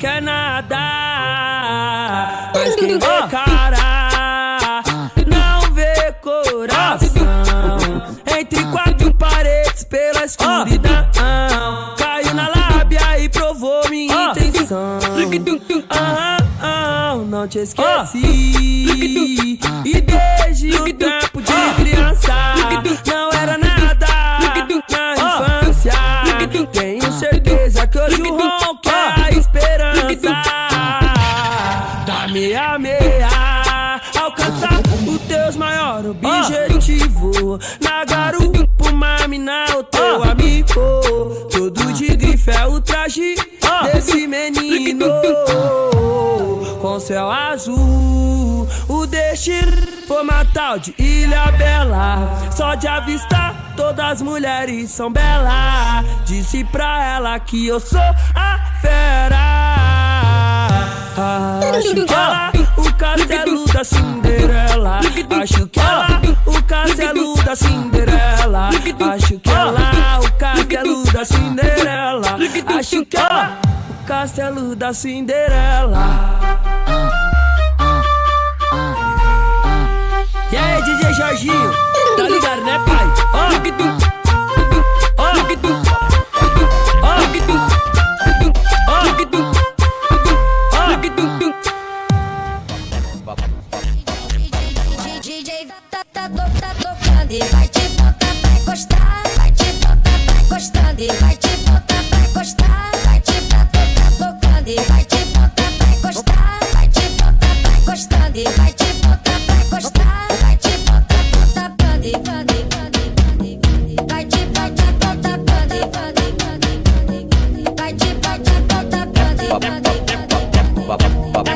quer nadar, mas quem vê cara não vê coração. Entre quatro paredes pela escuridão, caiu na lábia e provou minha intenção. Não te esqueci, e desde o tempo de criança não era nada na infância. Tenho certeza que hoje o ronco é a esperança da meia-meia, alcançar os teus maiores objetivos. Na garupa, uma mina, o teu amigo, todo de grife é o traje desse menino. Com céu azul, o destino foi uma tal de Ilha Bela. Só de avistar, todas as mulheres são belas. Disse pra ela que eu sou a fera. Acho que ela, o castelo da Cinderela. Acho que ela, o castelo da Cinderela. Acho que ela, o castelo da Cinderela. Acho que ela, o castelo da Cinderela. E aí, DJ Jorginho, tá ligado, né, pai? DJ tá tocando e vai te botar pra encostar. Vai te botar pra encostando e vai te botar pra encostar. Vai te botar tocando e vai te botar pra encostar. Vai te botar pra encostando e vai te botar pra encostar. Vai te botar tapando e vai te botar tapando e vai te botar tapando e vai te Vai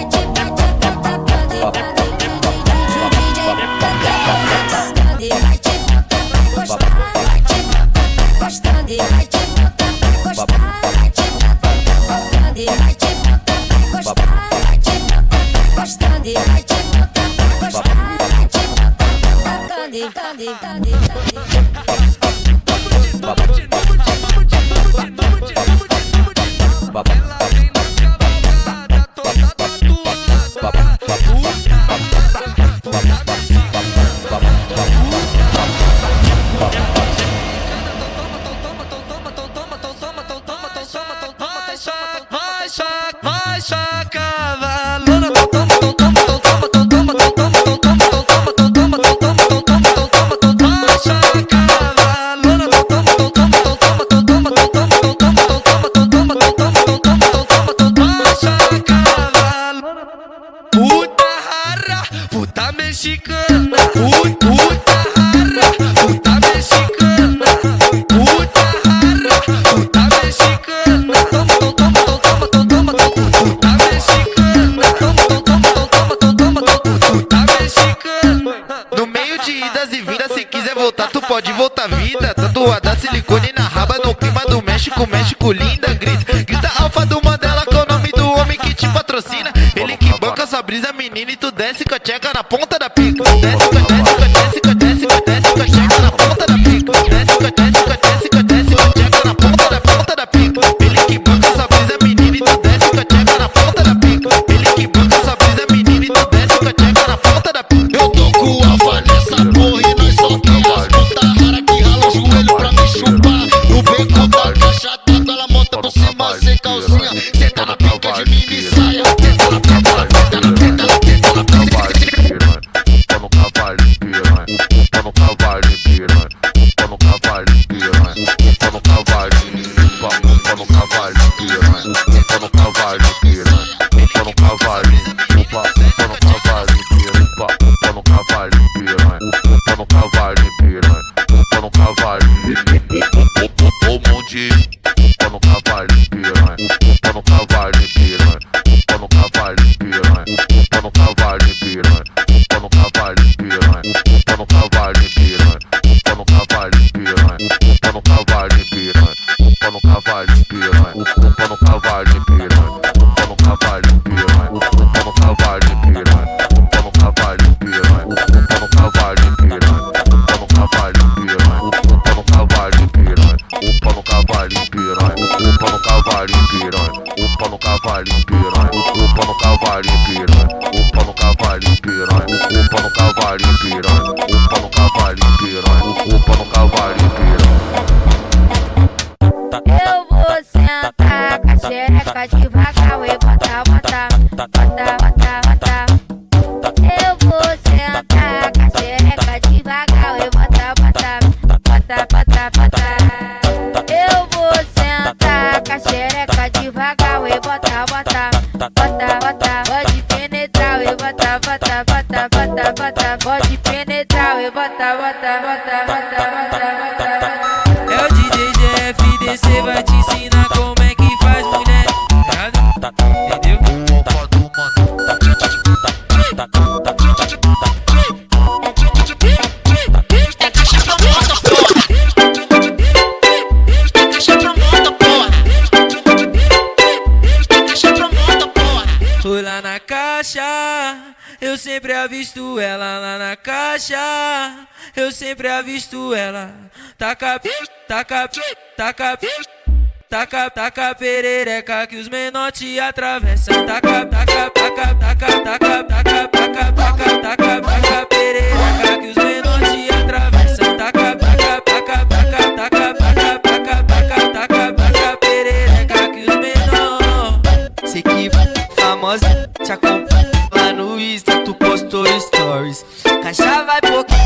sacar puta rara, puta mexicana, puta rara, puta mexicana, puta rara, puta mexicana, puta mexicana, puta mexicana. No meio de idas e vindas, se quiser voltar, tu pode voltar vida. Tatuada silicone na raba, no clima do México, México linda. Grita alfa do Mandela, que é o nome do homem que te patrocina. Ele que banca sua brisa, menina, e tu desce com a tcheca na ponta da pica. Desce com a tcheca na ponta da pica. Desce com a tcheca na ponta da pica. Ele que banca sua brisa, menina, e tu desce com a tcheca na ponta da pica. Ele que banca sua brisa, menina, e tu desce com a tcheca na ponta da pica. Eu tô com o alfa nessa porra e nós só tem as puta rara que rala o joelho pra me chupar. No beco da caixa d'água, ela monta por cima sem calcinha. Cê tá na pica de mini saia. Cê tá na pica, ela tenta na pica, ela tenta na pica. Upa no cavalo piranha, upa no cavalo piranha, upa no cavalo piranha, upa no cavalo, upa no cavalo piranha, upa no cavalo piranha, upa no cavalo, upa no cavalo piranha, upa no cavalo piranha, upa no cavalo piranha, upa no cavalo, o monte, upa no cavalo piranha, upa no cavalo piranha, upa no cavalo piranha, upa no cavalo piranha. Upa no cavalo piranha, upa no cavalo piranha, upa no cavalo piranha, upa no cavalo piranha, upa no cavalo piranha, upa no cavalo piranha, upa no cavalinho piranha, upa no cavalinho piranha, upa no cavalinho piranha, upa no cavalinho piranha, upa no cavalinho piranha, upa no cavalinho piranha. Eu vou sentar com a xereca devagar e bota, bota, bota, bota, bota. Eu vou sentar com a xereca devagar e bota, bota, bota, bota, bota. Eu vou sentar com a xereca devagar e bota, bota, bota, bota. Pode penetrar e bota, bota, bota, bota, bota. Pode penetrar e bota, bota, bota, bota, bota, bota. É o DJ GF, DC vai te ensinar como é que faz, mulher. Entendeu? Foi lá na caixa, eu sempre avisto ela lá na caixa. Eu sempre avisto ela. Taca, taca, taca, taca, taca perereca que os menor te atravessam. Taca, taca, taca, taca, taca, taca, taca, taca, taca, taca perereca que os menor te atravessam. Taca, taca, taca, taca, taca, taca, taca, taca, taca, taca perereca que os menor. Sei que famosa te acompanha lá no Insta, tu postou stories. Caixa vai pouquinho.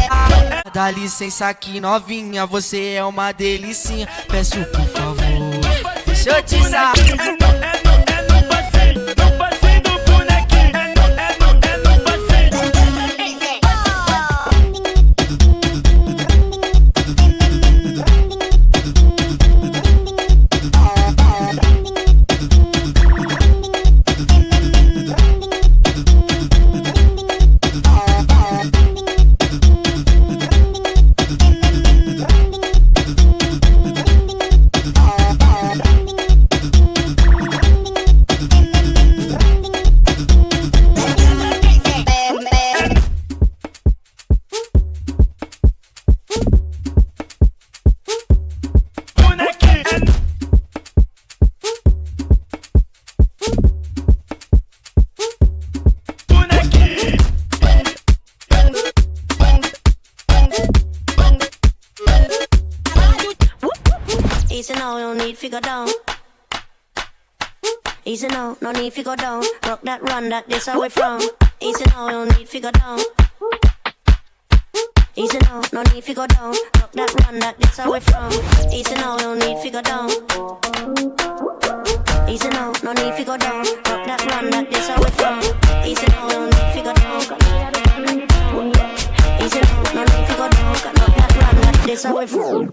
Dá licença aqui novinha, você é uma delicinha. Peço por favor, deixa eu te saber. No passeio do bonequinho. No passeio. Easy now, no need to go down. Easy now, no need to go down. Rock that run, that this away from. Easy now, no need to go down. Easy now, no need to go down. Rock that run, that this away from. Easy now, no need to go down. Easy now, no need to go down. Rock that run, that this away from. Easy now, no need to go down. Easy now, no need to go down. Rock that run, that this away from.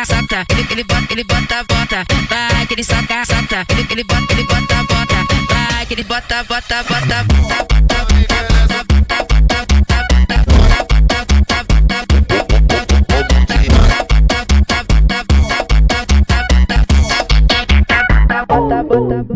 solta. Ele bota, bota, vai que ele solta, solta. Ele bota, bota, vai que ele bota, bota, bota, bota, bota, bota, bota, bota, bota, bota,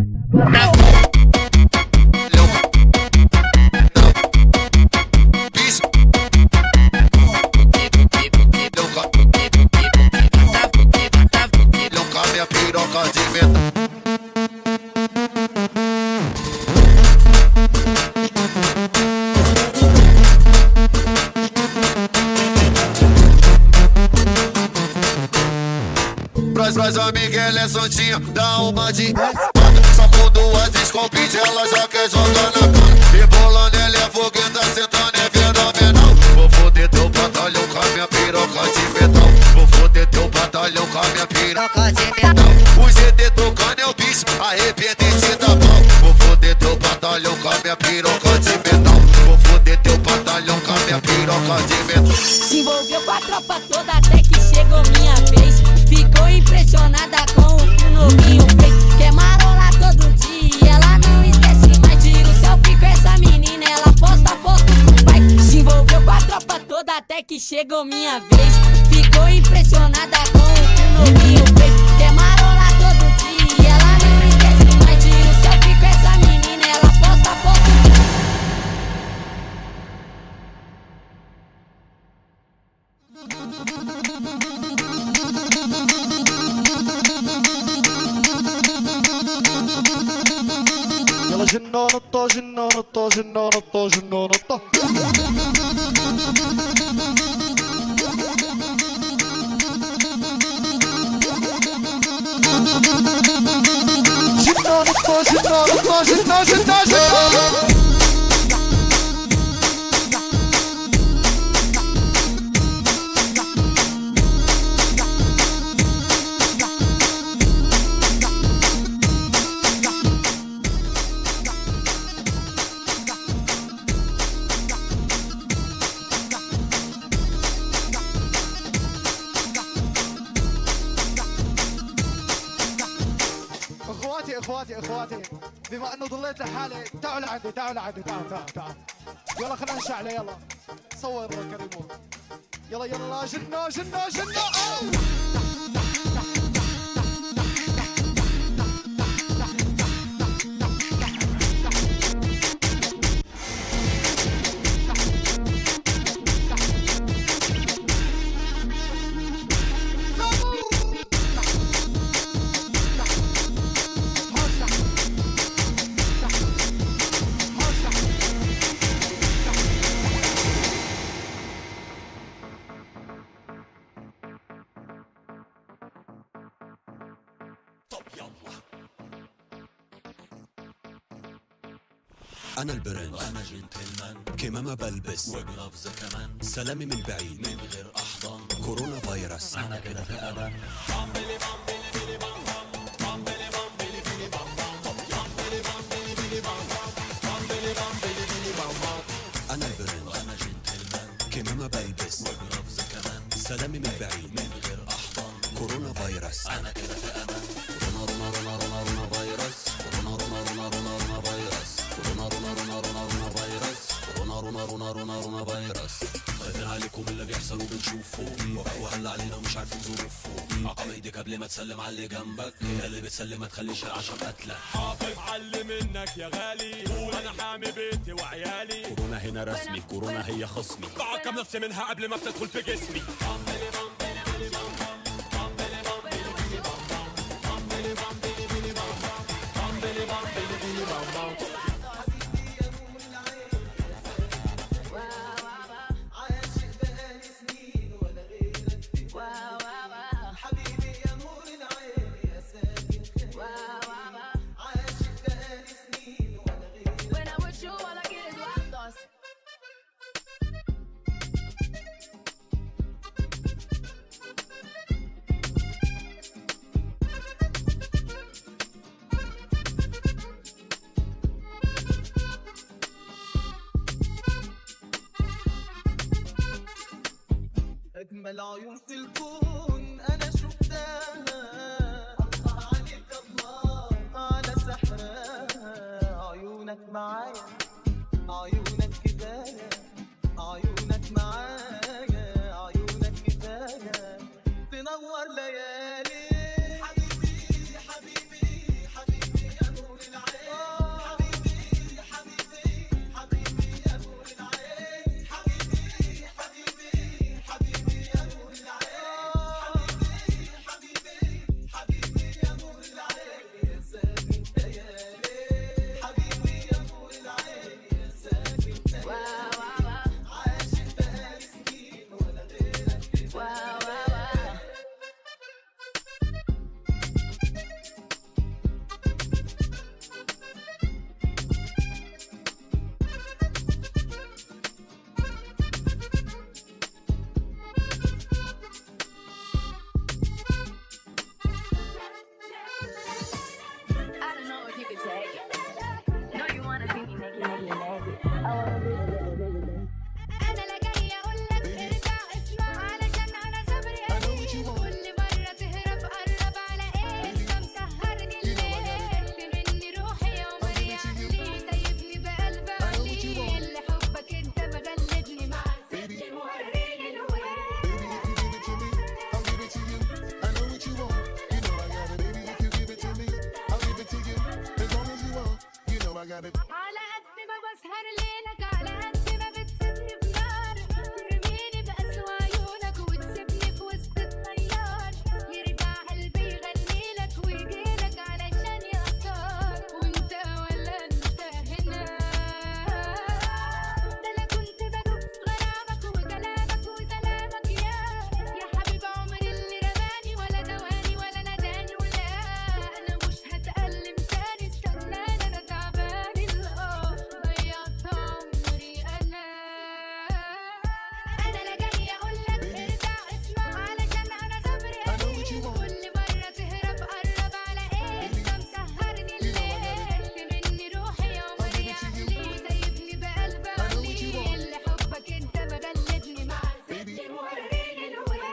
Pras amigas ela é santinha, dá uma de só com duas escopite ela já quer jogar na cara. Rebolando ela é fogueta, sentando é fenomenal. Vou foder teu batalhão com a minha piroca de metal. Vou foder teu batalhão com a minha piroca de metal. O GT tocando é o bicho, arrependente da pau. Vou foder teu batalhão com a minha piroca de metal. Vou foder teu batalhão com a minha piroca de metal. Se envolveu com a tropa toda até que chegou minha vez. Ficou impressionada com o que o novinho fez. Quer marolar todo dia, ela não esquece mais. Tira o selfie com essa menina, ela posta foto pro pai. Se envolveu com a tropa toda até que chegou minha vez. Ficou impressionada com o que o novinho fez. Quer marolar todo dia, ela não esquece mais. Tira o selfie com essa menina, ela posta foto pro pai. يلا جنون الطو جنون الطو جنون الطو جنون الطو جنون الطو جنون الطو جنون جنون جنون اخواتي بما انه ضليت لحالي تعالوا لعندي تعالوا يلا خلينا نشعل يلا صور كريمو يلا جنو أنا البرنس وأنا جنتلمان كما ما بلبس وجلافز كمان سلامي من بعيد من غير أحضان كورونا فيروس أنا كده في أمان أنا البرنس وأنا جنتلمان كما ما بلبس وجلافز كمان سلامي من بعيد من غير أحضان كورونا فيروس أنا كده في أمان رونا فيروس رونا فيروس رونا فيروس خايفين عليكم اللي بيحصل وبنشوفه وهلا علينا ومش عارفين ظروفه عقم ايدك قبل ما تسلم على اللي جنبك هي اللي بتسلم ما تخليش العشم قتلك حافظ علي منك يا غالي وانا حامي بيتي وعيالي كورونا هنا رسمي كورونا هي خصمي بعقم نفسي منها قبل ما بتدخل في جسمي أجمل عيون في الكون أنا شفت I got it. على قد ما بسهر ليلك على قد ما بتسيبني بنار ترميني بأسوأ عيونك وتسيبني في وسط الطيار يرجع قلبي يغنيلك ويجيلك علشان يختار وانت ولا انت هنا ده انا كنت بدوب غرامك وكلامك وسلامك يا حبيب عمري اللي رماني ولا دواني ولا نداني ولا انا مش هتألم تاني استناني انا تعباني ضيعت عمري انا لا جاي اقولك ارجع اسمع علشان انا صبري قليل كل مرة تهرب قرب على ايه انت مسهرني الليل مني روحي يا عمري يا عقلي وسايبني بقلب قليل لحبك انت مغلبني مع الست موريني الويل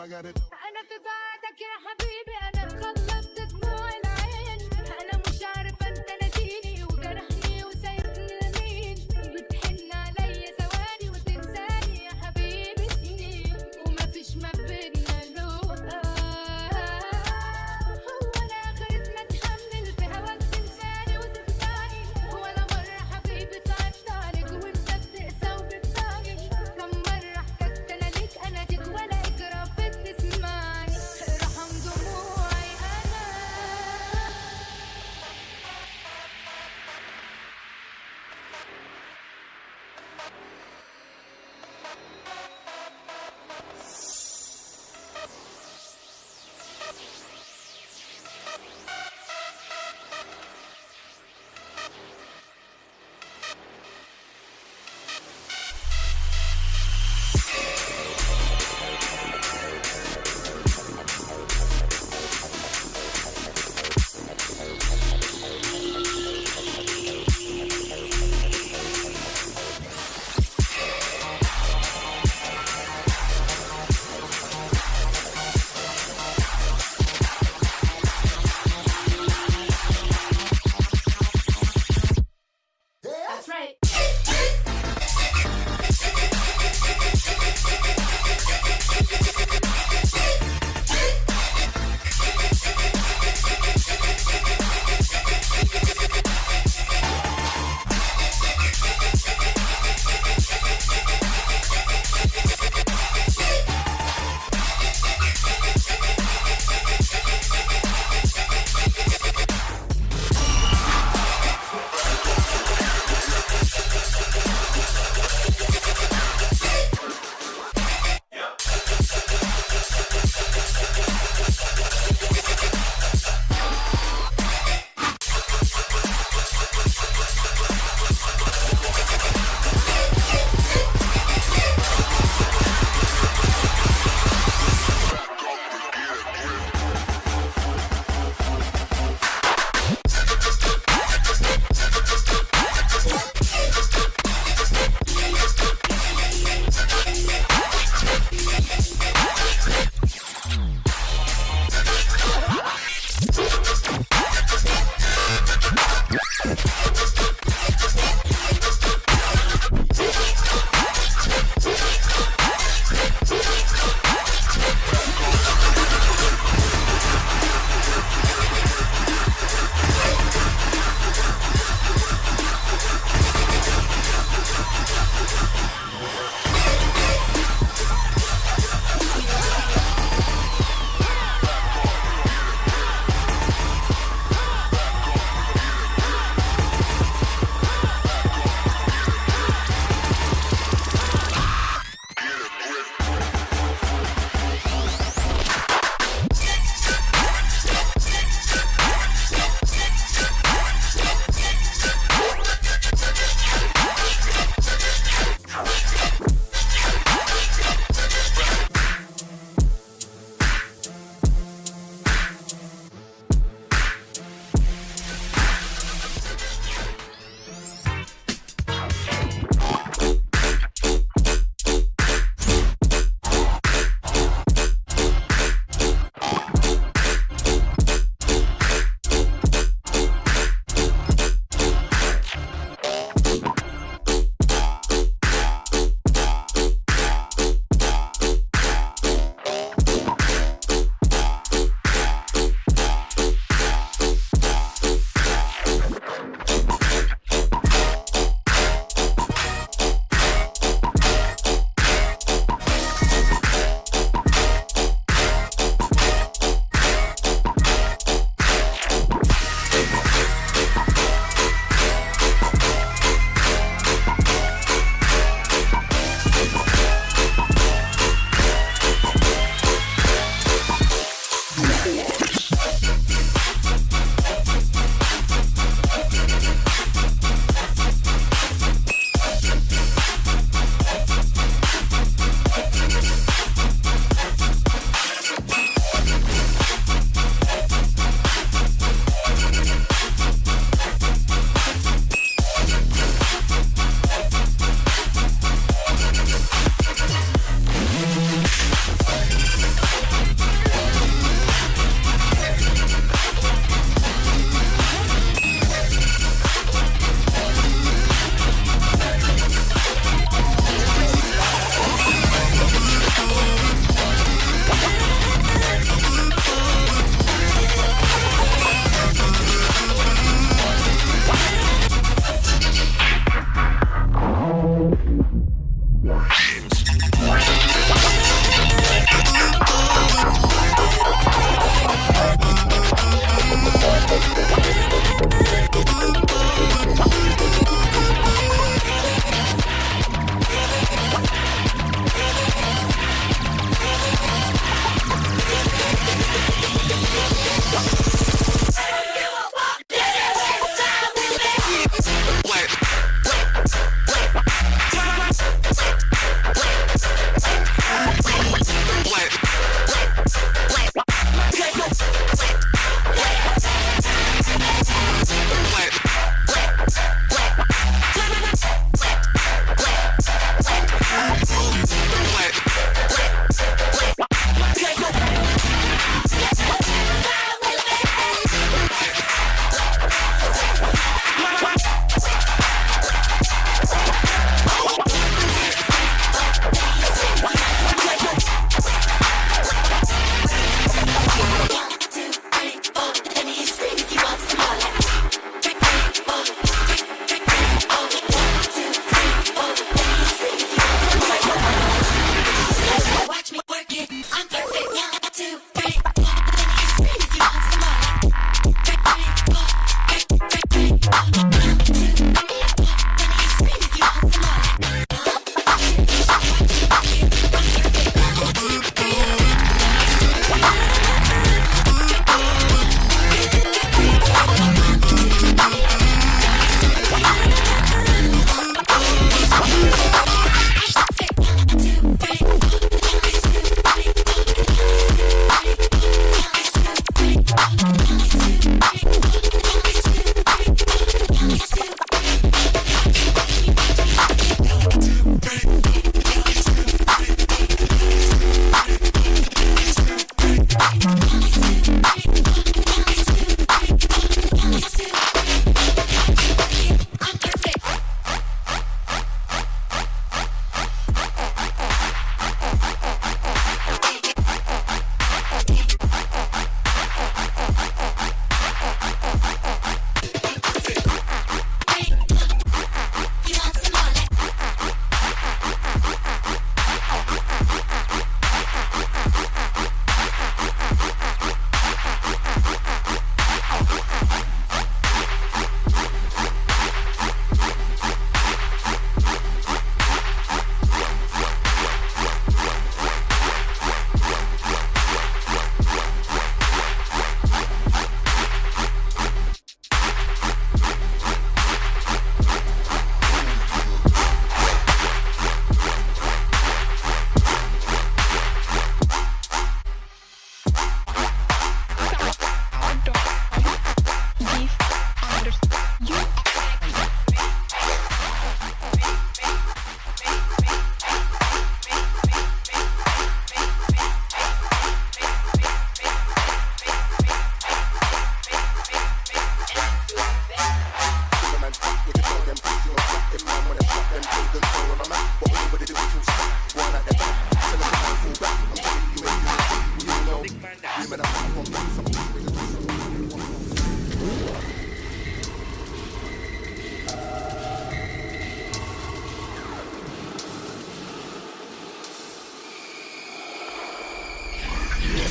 I got it. انا في بعدك يا حبيبي انا خلصت دموع العين انا مش عارفه انت ناسيني وجرحني وسايبني لمين بتحن عليا ثواني وتنساني يا حبيبي سنين ومفيش ما بينا لقاء هو انا اخرت ما اتحمل في هواك تنساني وتفضاني ولا مره حبيبي صعبت عليك وانت بتقسى وبتضايق كم مره حكيت انا ليك اناديك ولا اجرى في تسمعني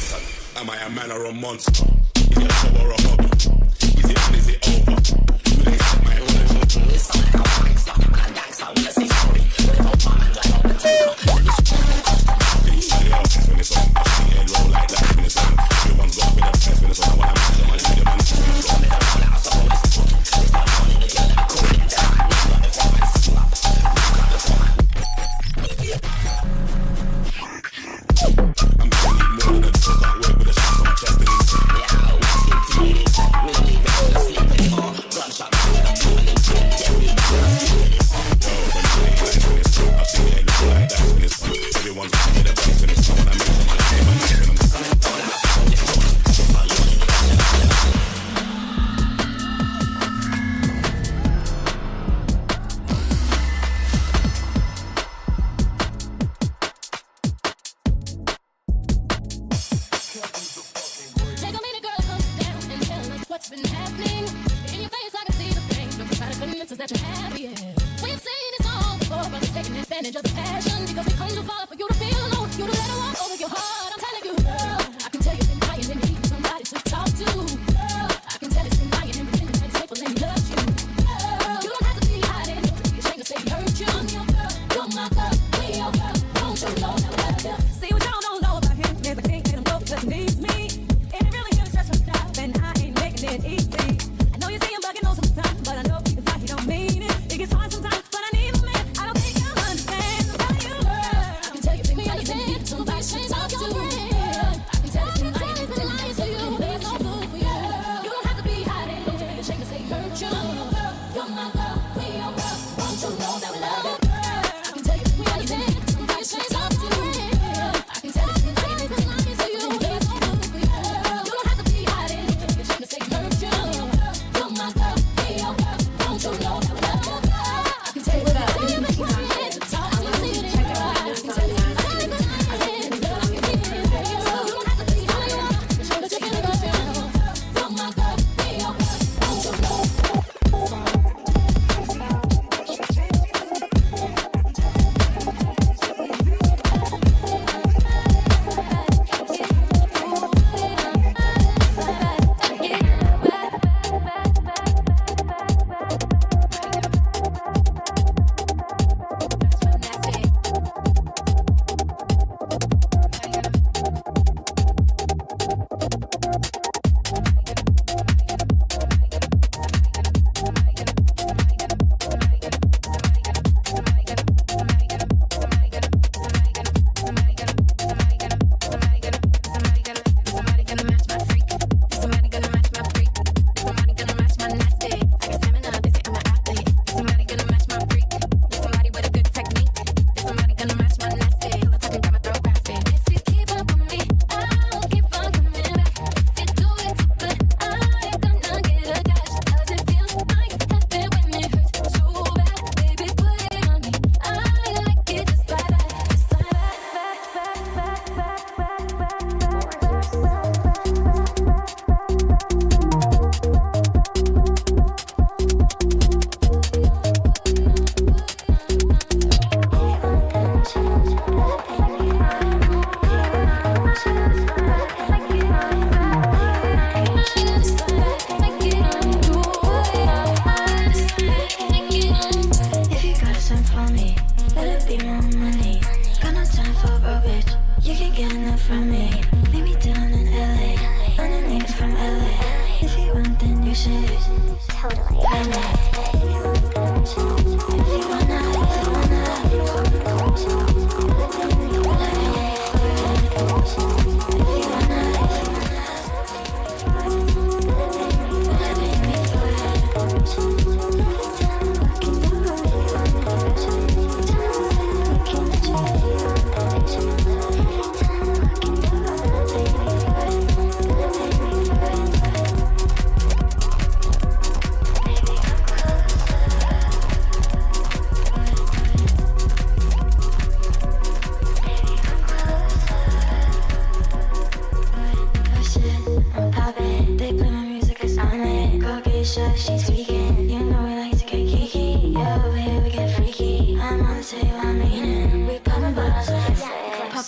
listen, am I a man or a monster? Is it a show or a hobby? Is it over? Do they set my pleasure? It's like a gangster, I'm a gangster, wanna say sorry. Without one man, like up the taker. They say the house when it's on. I see head roll like that when it's on. Everyone's got a bit of fence when it's on. I wanna make them, I leave them on. Everyone's got a bit of fun out, so hold this foot. It's not funny, the girl that cool in the time. We've got the fun, it's slap. We've got the fun. I'm gonna need more than a drug, can't work with a shot on my chest and it's everyone's got the best when it's on. I make them, I leave them, I leave them. That you're happy, yeah. We've seen this all before, but it's taking advantage of the passion because it comes too far for you to feel alone. You to let it walk over your heart. I'm telling you, girl. I can tell you've been crying and needing somebody to talk to. Girl, I can tell it's been lying and pretending that it's faithful and he loves you. Girl, you don't have to be hiding. Don't be ashamed to say he hurt you. I'm your girl, you're my girl, we your girl. Don't you know that we love you? See what y'all don't know about him is I can't get him go because he needs me. And it really is just a stop, and I ain't making it easy. I know you see him bugging on sometimes, but I know he don't mean it. It gets hard sometimes, but I need a man. I don't think you'll understand. I'm telling you, girl. I can tell you, me understand. Somebody should talk to me. I can tell it's been lying to you. There's no good for you. You don't have to be hiding. Don't you be ashamed to say hurt you. I'm your girl, you're my girl, we your girl. Won't you know that we love you, girl? I can tell you, me understand. Somebody should talk to me. I can tell it's been lying to you. There's no good for you. You don't have to be hiding. Don't you be ashamed to say hurt you. I'm your girl, you're my girl, we your girl. Don't you know that we love you? I can tell you about it. You make my head to talk to me. I can tell you about it. I can see it. You don't have to be hiding. Show that you can love you. You're my girl, we your girl. Don't you know?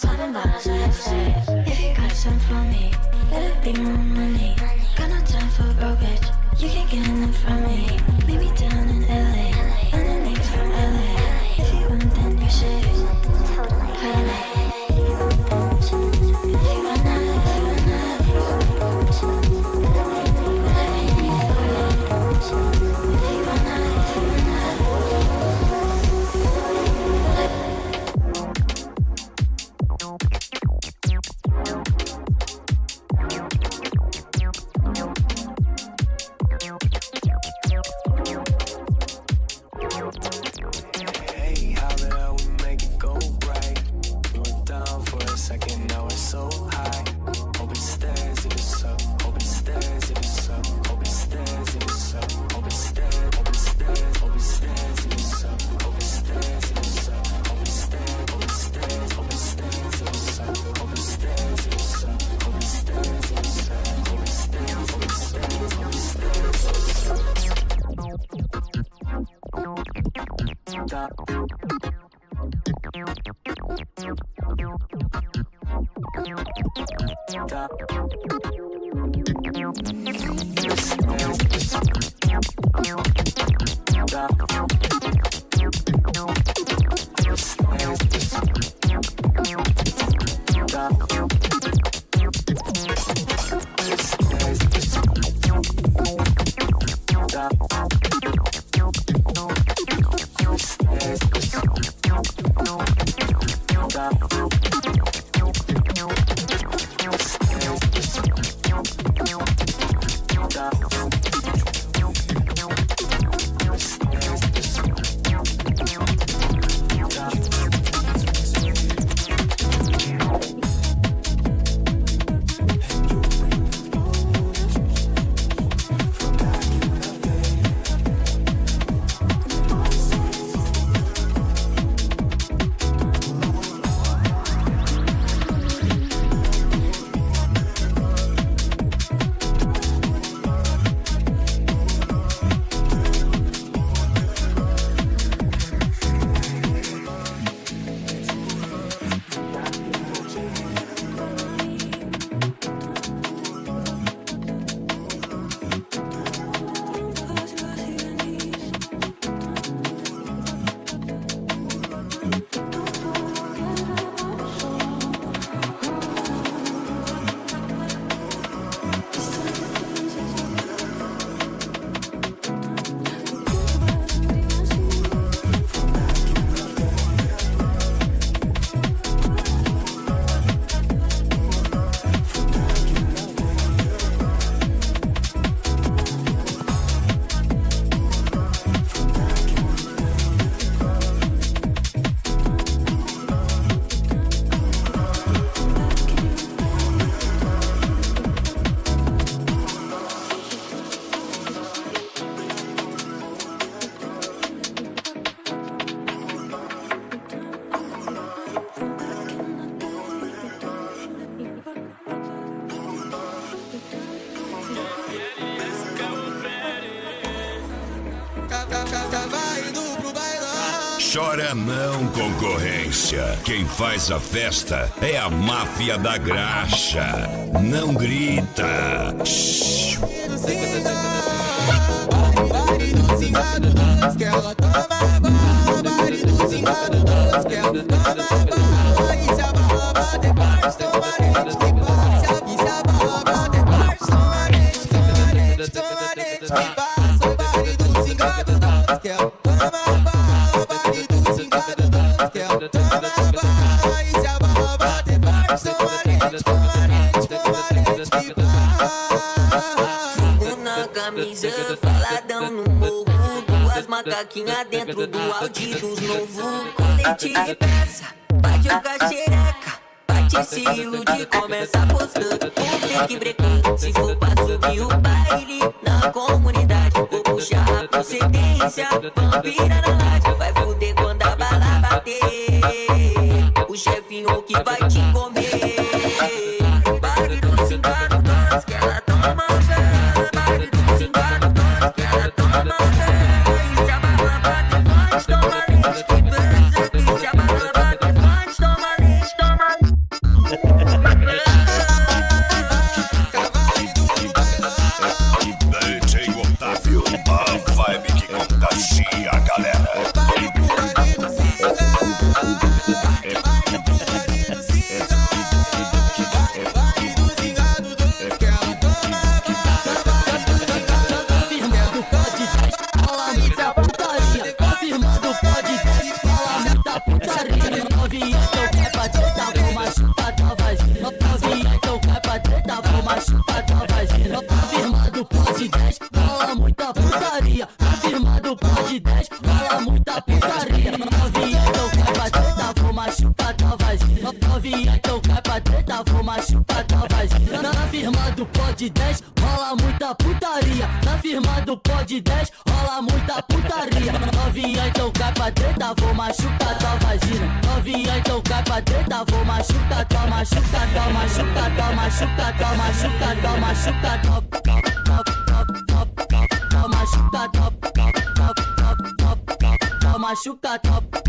Poppin' bottles, I have to say, if you got some for me, you want money. Got no time for broke bitch. You can't get enough from me. Maybe down in LA, underneath from LA. If you want, then you should. Call me. Hey, how the hell we make it go right? We were down for a second, now we're so high. Open stairs if it's up, open stairs if it's up, open stairs if it's up, open stairs, open stairs, open stairs if it's up, open stairs if it's up, open stairs, open stairs, open stairs if it's up, open stairs if it's up, open stairs if it's up, open stairs, open stairs, open stairs if it's up. Chora não, concorrência. Quem faz a festa é a máfia da graxa. Não grita. Shhh. Bari do cingado doce que ela toma bari do cingado doce que ela toma e se a barra bater baixo, toma leite que passa. E se a barra bater baixo, toma leite, toma leite, toma leite que passa. Bari do cingado doce que ela toma bari do cingado doce que ela toma e se a barra bater baixo, toma leite, toma leite, toma leite que passa. Fogo na camisa, faladão no morro, duas macaquinhas dentro do Audi dos novos. Colete de peça, pra jogar xereca, bate esse ilude, começa apostando. Tem que brecar, se for pra subir o baile na comunidade, vou puxar a procedência, vampira na laje. Vai fuder quando a bala bater, o chefinho que vai te comer. Baile do cingado doce que ela toma baile do cingado doce que ela toma e se a barra bate forte, toma leite que pensa. E se a barra bate forte, toma leite, toma leite. Novinha, então cai pra treta, vou machucar tua vagina. Na firma do pod 10, rola muita putaria. Na firma do pod 10, rola muita putaria. Novinha, então cai pra treta, vou machucar tua vagina. Novinha, então cai pra treta, vou machucar tua, machucar tua, machucar tua, machucar tua, machucar tua, machucar tua, machucar tua, machucar tua, machucar tua,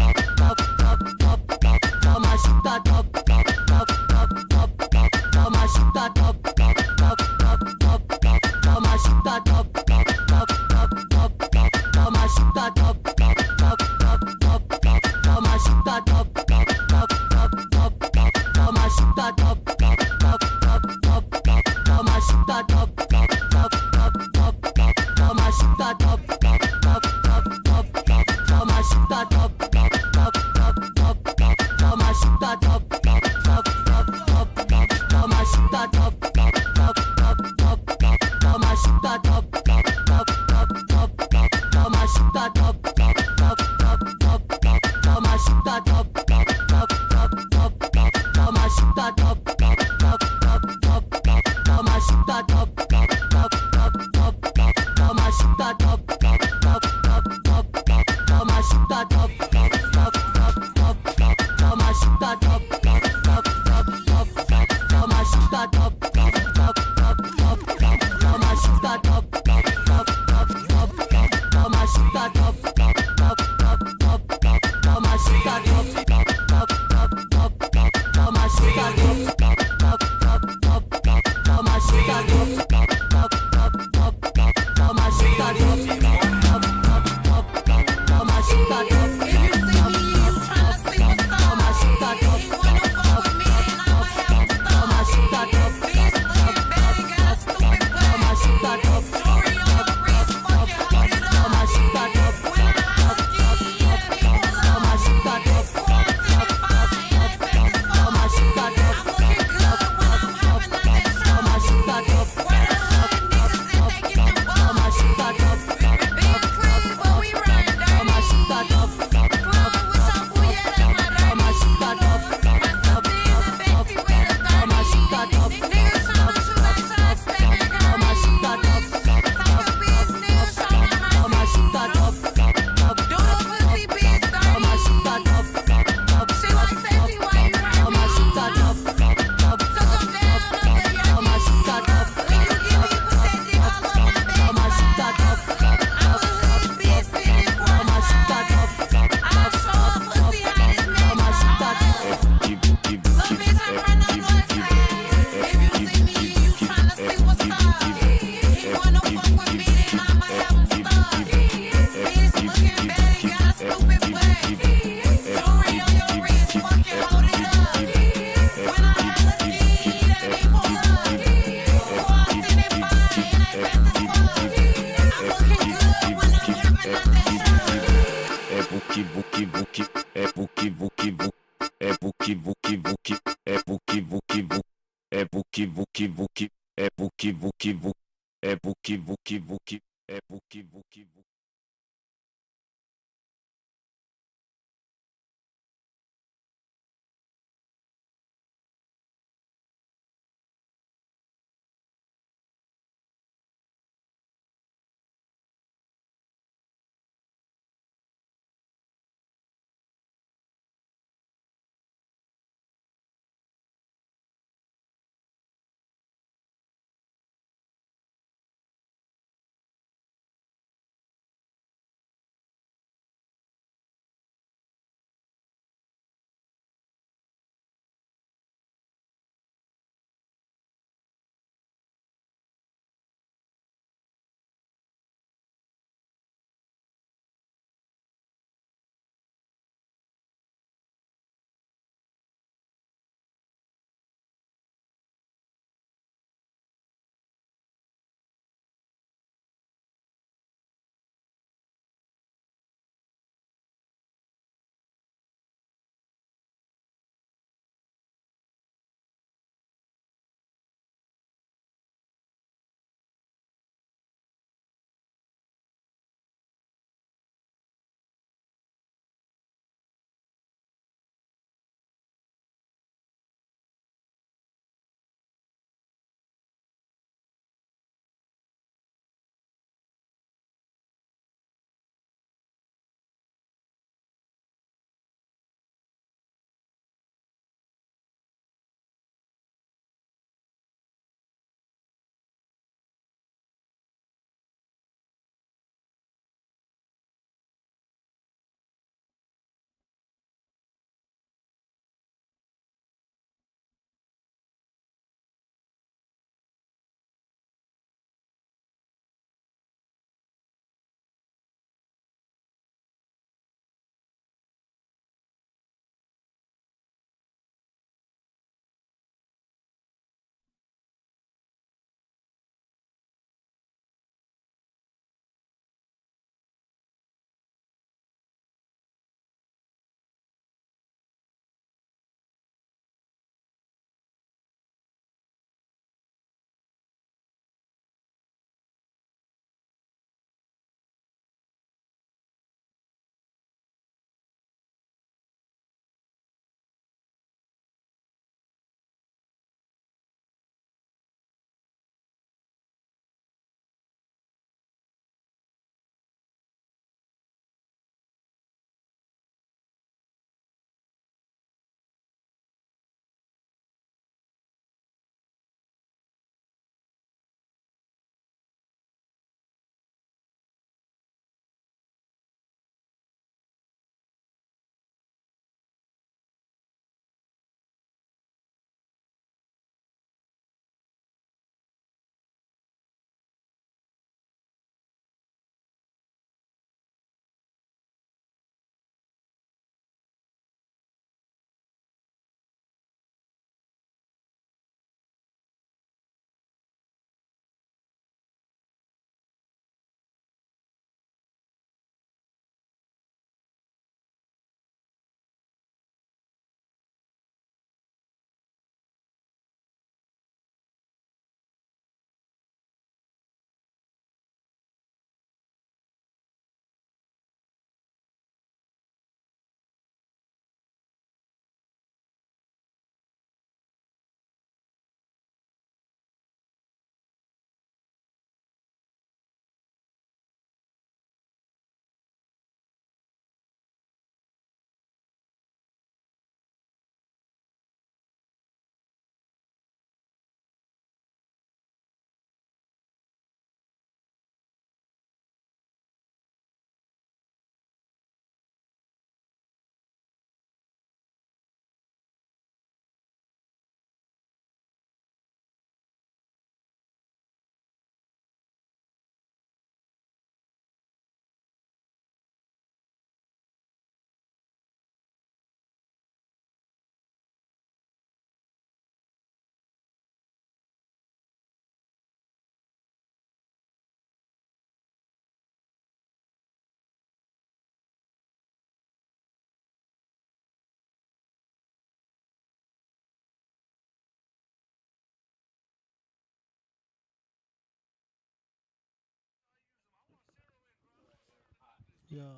Yo,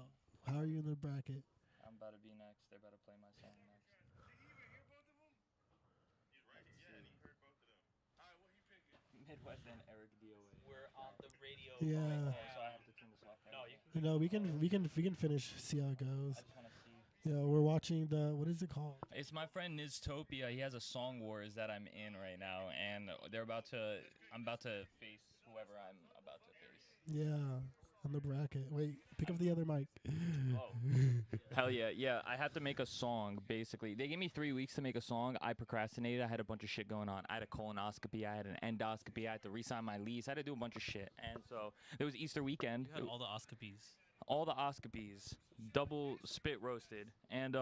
how are you in the bracket? I'm about to be next. They're about to play my song next. Midwest and Eric DOA. We're on the radio. Yeah. So I have to turn this off. No, you You know, we can finish. See how it goes. I just want to see. Yeah, we're watching the what is it called? It's my friend Niztopia. He has a song wars that I'm in right now, and I'm about to face whoever I'm about to face. Yeah, on the bracket. Wait, pick up the other mic. Oh. Hell yeah, yeah. I had to make a song, basically. They gave me 3 weeks to make a song. I procrastinated. I had a bunch of shit going on. I had a colonoscopy. I had an endoscopy. I had to re-sign my lease. I had to do a bunch of shit. And so it was Easter weekend. You had all the oscopies. All the oscopies, double spit roasted, and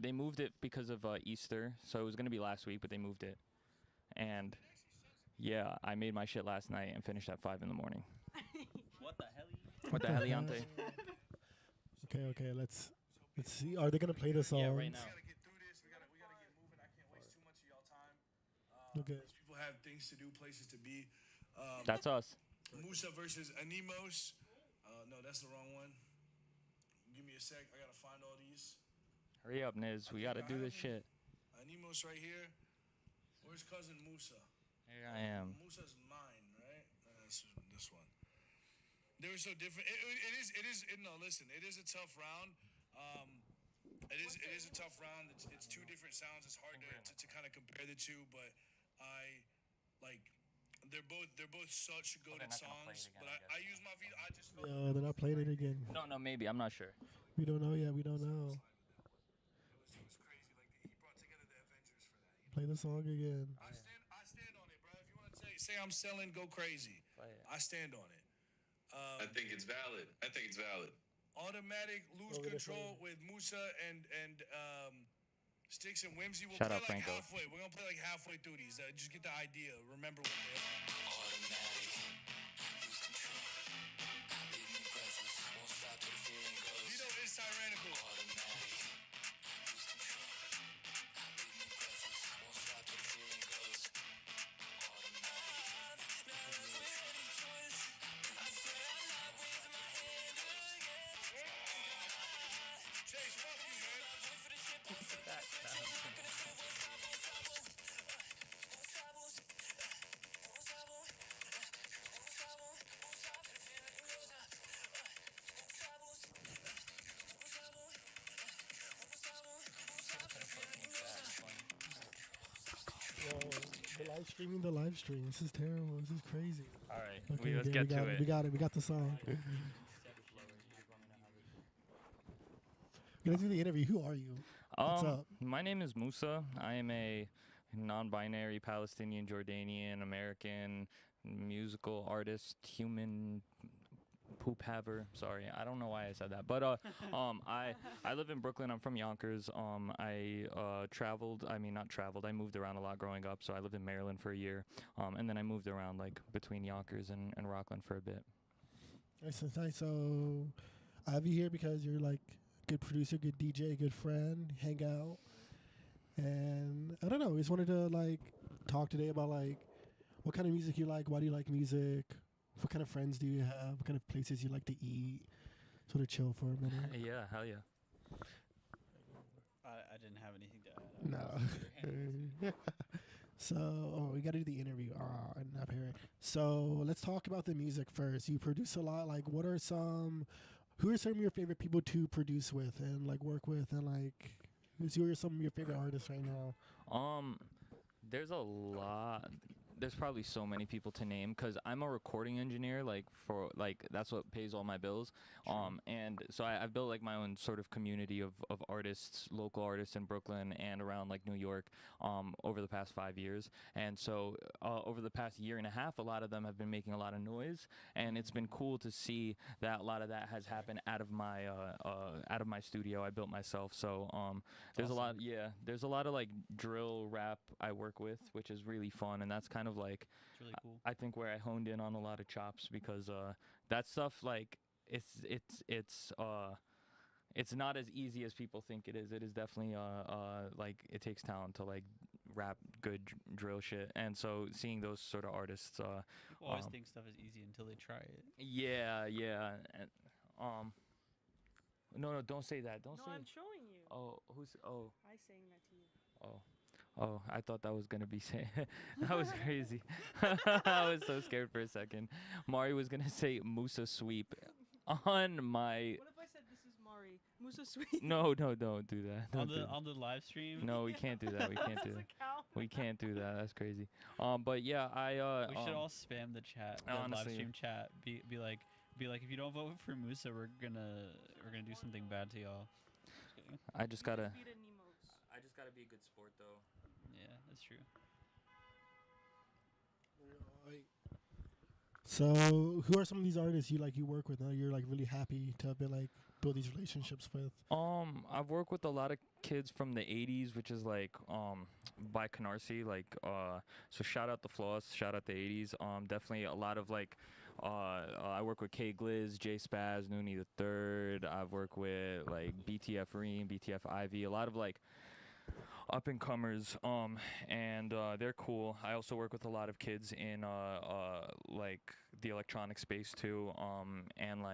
they moved it because of Easter, so it was gonna be last week, but they moved it, and yeah, I made my shit last night and finished at 5 in the morning. What the hell? What the heliante? Okay, let's see. Are they gonna play the song? Yeah, right now. Okay. People have things to do, places to be. That's us. Musa versus Animos. No, that's the wrong one. Give me a sec. I gotta find all these. Hurry up, Niz. We gotta do this shit. Animos right here. Where's cousin Musa? Here I am. Musa's mine, right? That's this one. They were so different. It is. No, listen. It is a tough round. It is a tough round. It's two different sounds. It's hard to kind of compare the two, but I like. They're both such goated songs, but I use my video. I just. Yeah, they're not playing it again. No, maybe. I'm not sure. We don't know yet. We don't know. It was crazy. Like he brought together the Avengers for that. Play the song again. I stand on it, bro. If you want to say I'm selling, go crazy. I stand on it. I think it's valid. Automatic lose control with Musa and Sticks and Whimsy. We'll Shout play out like Franco. halfway. We're gonna play like halfway through these. Just get the idea. Remember what they are. Vito is tyrannical. Chase, fuck you, The live streaming the live stream. This is terrible. This is crazy. All right, Okay, let's get to it. We got it. We got the song. Let's do the interview. Who are you? What's up? My name is Musa. I am a non-binary Palestinian, Jordanian, American musical artist, human poop haver. Sorry, I don't know why I said that, but I live in Brooklyn. I'm from Yonkers. I traveled. I mean, not traveled. I moved around a lot growing up. So I lived in Maryland for a year, and then I moved around like between Yonkers and Rockland for a bit. Nice. So I have you here because you're like good producer, good DJ, good friend, hang out. And I don't know, we just wanted to like talk today about like what kind of music you like, why do you like music, what kind of friends do you have, what kind of places you like to eat, sort of chill for a minute. Yeah, hell yeah. I didn't have anything to add. No. So, we got to do the interview. I'm not hearing. So, let's talk about the music first. You produce a lot. Like, who are some of your favorite people to produce with and like work with, and like who are some of your favorite artists right now? There's a lot. There's probably so many people to name because I'm a recording engineer, that's what pays all my bills. And so I've built like my own sort of community of artists, local artists in Brooklyn and around like New York over the past 5 years. And so over the past year and a half, a lot of them have been making a lot of noise, and it's been cool to see that a lot of that has happened out of my studio I built myself. So there's awesome. There's a lot of like drill rap I work with, which is really fun, and that's kind of like it's really cool. I think where I honed in on a lot of chops because that stuff like it's not as easy as people think it is. It is definitely like it takes talent to like rap good drill shit, and so seeing those sort of artists people always think stuff is easy until they try it. Yeah, and No, don't say that. Don't No, say. I'm showing you. Oh, who's? Oh. I saying that to you. Oh. Oh, I thought that was gonna be saying. That was crazy. I was so scared for a second. Mari was gonna say Musa sweep on my. What if I said this is Mari? Musa sweet. No, don't do that. Don't do that. On the live stream. No, we can't do that. We can't do that. We can't do that. That's crazy. But yeah, We should all spam the chat, the live honestly. stream chat. Be like, if you don't vote for Musa, we're gonna do something bad to y'all. Just kidding. I just gotta be a good sport though. Yeah, that's true. So, who are some of these artists you work with now? You're like really happy to have been build these relationships with. I've worked with a lot of kids from the '80s, which is by Canarsie. So shout out the Floss, shout out the '80s. Definitely a lot of I work with K Gliz, J Spaz, Noonie the Third. I've worked with BTF Reem, BTF Ivy, a lot of up and comers, and they're cool. I also work with a lot of kids in the electronic space too, and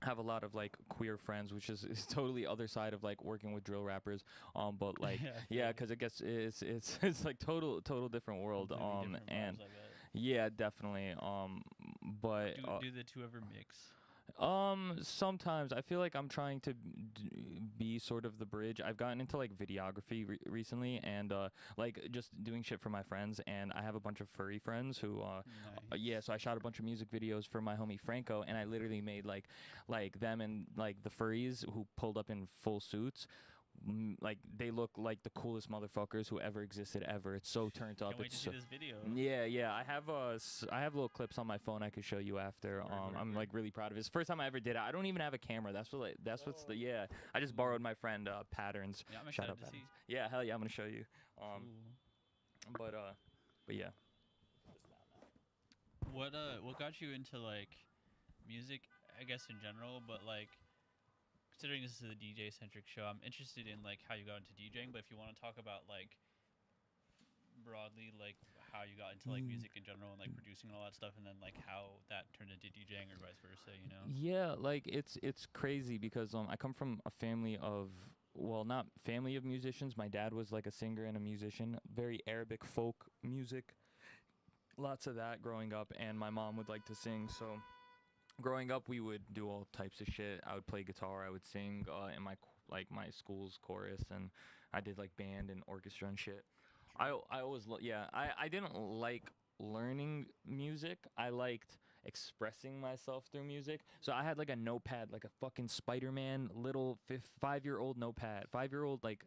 have a lot of queer friends, which is totally other side of working with drill rappers, but yeah, because it gets it's total different world, Different and vibes, I bet. yeah, definitely, but do the two ever mix? Sometimes I feel like I'm trying to be sort of the bridge. I've gotten into videography recently, and just doing shit for my friends. And I have a bunch of furry friends who, yeah. So I shot a bunch of music videos for my homie Franco, and I literally made them and the furries who pulled up in full suits. They look like the coolest motherfuckers who ever existed ever. It's so turned up. Can't wait It's to see this video. Yeah. I have little clips on my phone I could show you after. I'm really proud of it. It's the first time I ever did it. I don't even have a camera. That's what's the yeah. I just borrowed my friend Patterns. Yeah, I'm Shout excited out to Patterns. see. Yeah, hell yeah, I'm gonna show you. But yeah. What got you into music? I guess in general, but considering this is a DJ centric show, I'm interested in how you got into DJing. But if you want to talk about broadly how you got into music in general and producing and all that stuff, and then how that turned into DJing or vice versa, you know? Yeah, it's crazy because I come from a family of, well, not family of musicians. My dad was a singer and a musician, very Arabic folk music, lots of that growing up, and my mom would like to sing. So growing up, we would do all types of shit. I would play guitar, I would sing in my school's chorus, and I did band and orchestra and shit. I always I didn't like learning music. I liked expressing myself through music. So I had a notepad, a fucking Spider-Man little 5-year-old notepad, 5-year-old notepad.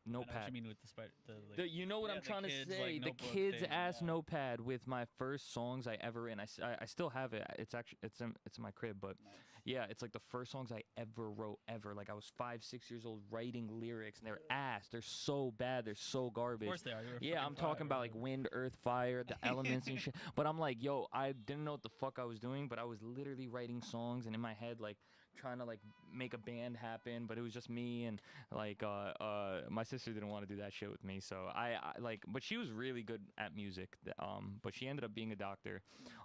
I know what you mean with the spider. You know what I'm trying to say? The kids ass notepad with my first songs I ever written. I still have it. It's actually it's in my crib, but yeah, it's the first songs I ever wrote ever. I was 5-6 years old writing lyrics, and they're ass. They're so bad. They're so garbage. Of course they are. Yeah, I'm talking about wind, earth, fire, the elements and shit. But I'm yo, I didn't know what the fuck I was doing, but I was literally writing songs and in my head trying to make a band happen, but it was just me, and my sister didn't want to do that shit with me, so I but she was really good at music, but she ended up being a doctor.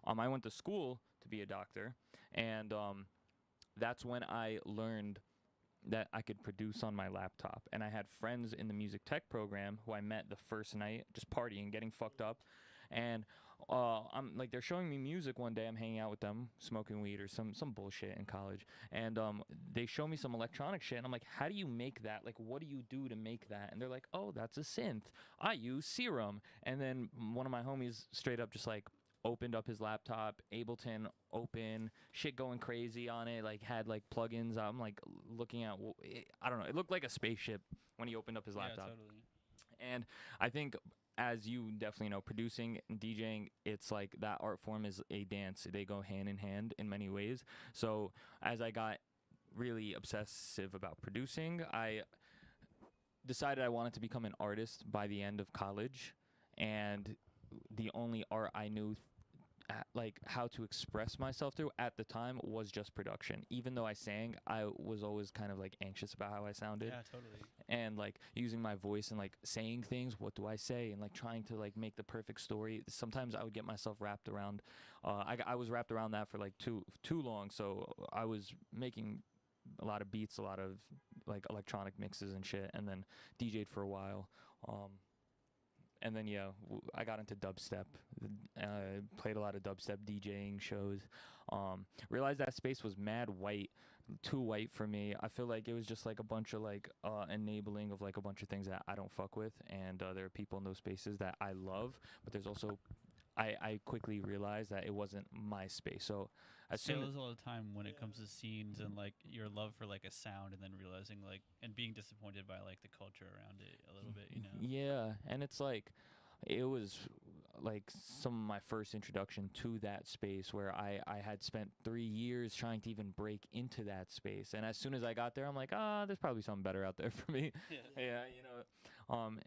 I went to school to be a doctor, and that's when I learned that I could produce on my laptop, and I had friends in the music tech program who I met the first night just partying, getting fucked up, and I'm they're showing me music one day. I'm hanging out with them, smoking weed or some bullshit in college, and they show me some electronic shit, and I'm like, how do you make that? What do you do to make that? And they're like, oh, that's a synth. I use Serum. And then one of my homies straight up just opened up his laptop, Ableton open, shit going crazy on it, had plugins. I'm looking at, I don't know, it looked like a spaceship when he opened up his laptop. Yeah, totally. And I think, as you definitely know, producing and DJing, it's that art form is a dance. They go hand in hand in many ways. So as I got really obsessive about producing, I decided I wanted to become an artist by the end of college, and the only art I knew like how to express myself through at the time was just production. Even though I sang, I was always kind of like anxious about how I sounded. Yeah, totally. And like using my voice and like saying things, what do I say, and like trying to like make the perfect story. Sometimes I would get myself wrapped around. I was wrapped around that for like too long, so I was making a lot of beats, a lot of like electronic mixes and shit, and then DJ'd for a while. And then yeah, I got into dubstep. Played a lot of dubstep DJing shows. Realized that space was mad white, too white for me. I feel like it was just like a bunch of like enabling of like a bunch of things that I don't fuck with, and there are people in those spaces that I love, but there's also I quickly realized that it wasn't my space. So as I say soon this all the time when it comes to scenes and like your love for like a sound, and then realizing like and being disappointed by like the culture around it a little bit, you know. Yeah, and it's like it was like some of my first introduction to that space where I had spent 3 years trying to even break into that space, and as soon as I got there, I'm like, there's probably something better out there for me. Yeah, you know,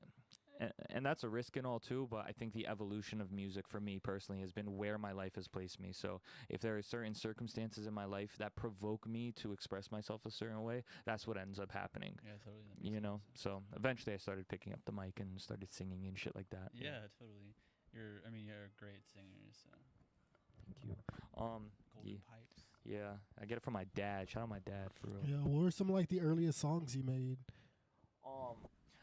and that's a risk and all too, but I think the evolution of music for me personally has been where my life has placed me. So if there are certain circumstances in my life that provoke me to express myself a certain way, that's what ends up happening. Yeah, totally. That makes You know, sense. so eventually I started picking up the mic and started singing and shit like that. Yeah, totally. I mean, you're a great singer, so. Thank you. Golden pipes. Yeah, I get it from my dad. Shout out my dad for real. Yeah, what were some like the earliest songs you made?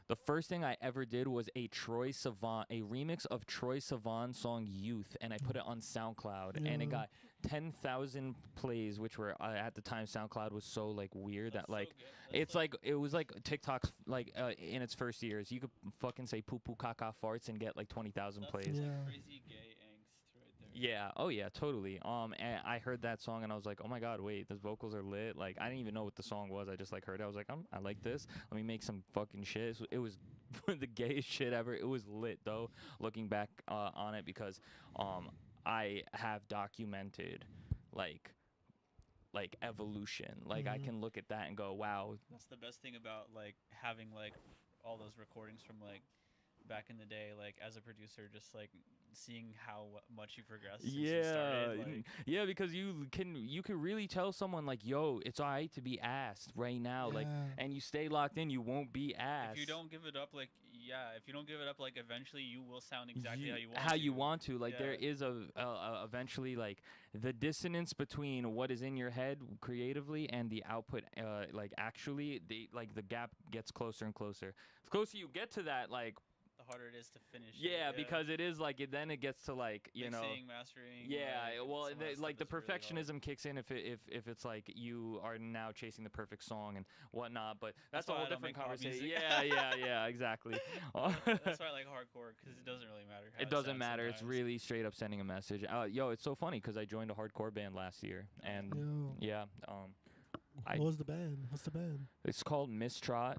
The first thing I ever did was a remix of Troy Sivan song "Youth," and I put it on SoundCloud, and it got 10,000 plays, which were at the time SoundCloud was so like weird that like it's like it was like TikTok's like in its first years. You could fucking say poo poo caca farts and get like 20,000 plays. That's crazy gay angst right there. Yeah. Oh yeah. Totally. And I heard that song and I was like, oh my god, wait, those vocals are lit. Like I didn't even know what the song was. I just like heard it. I was like, I like this. Let me make some fucking shit. It was the gayest shit ever. It was lit though. Looking back on it because I have documented like evolution. Like I can look at that and go, wow. That's the best thing about like having like all those recordings from like back in the day, like as a producer, just like seeing how much you progressed since you started, like, yeah, because you can really tell someone like, yo, it's all right to be asked right now, like, and you stay locked in, you won't be asked. if you don't give it up, like, if you don't give it up, like, eventually you will sound exactly how you want to. Like there is a eventually like the dissonance between what is in your head creatively and the output like actually the gap gets closer and closer. The closer you get to that, like the harder it is to finish. Yeah, because it is like then it gets to like mixing, mastering. Yeah, like, well, some of that like the stuff is really hard. perfectionism kicks in if it's like you are now chasing the perfect song and whatnot. But that's a why whole I don't different make pop conversation. music. Yeah, exactly. That's why I like hardcore, because it doesn't really matter. It doesn't matter. It's really straight up sending a message. Yo, it's so funny because I joined a hardcore band last year, and What was the band? What's the band? It's called Mistrot,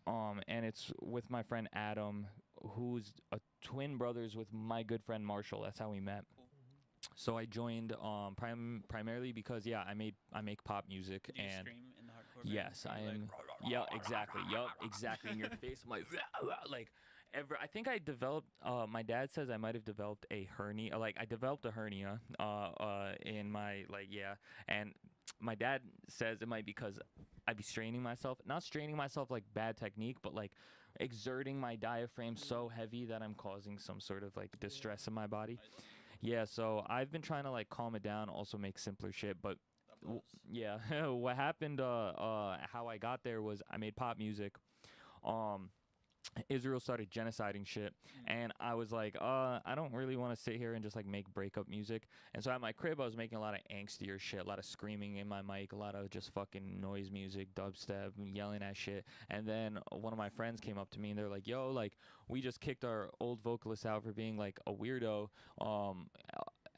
and it's with my friend Adam, who's a twin brothers with my good friend Marshall. That's how we met. So I joined primarily because I make pop music. Did you and scream in the hardcore band? yes, I am. Yeah, exactly. Exactly in your face. I'm like I think I developed. My dad says I might have developed a hernia. Like I developed a hernia. In my and my dad says it might be because I'd be straining myself. Not straining myself like bad technique, but like exerting my diaphragm so heavy that I'm causing some sort of like distress in my body. Yeah, so I've been trying to like calm it down, also make simpler shit, but what happened how I got there was I made pop music. Israel started genociding shit, and I was like, I don't really want to sit here and just like make breakup music. And so at my crib, I was making a lot of angstier shit, a lot of screaming in my mic, a lot of just fucking noise music, dubstep, yelling at shit. And then one of my friends came up to me and they're like, yo, like we just kicked our old vocalist out for being like a weirdo.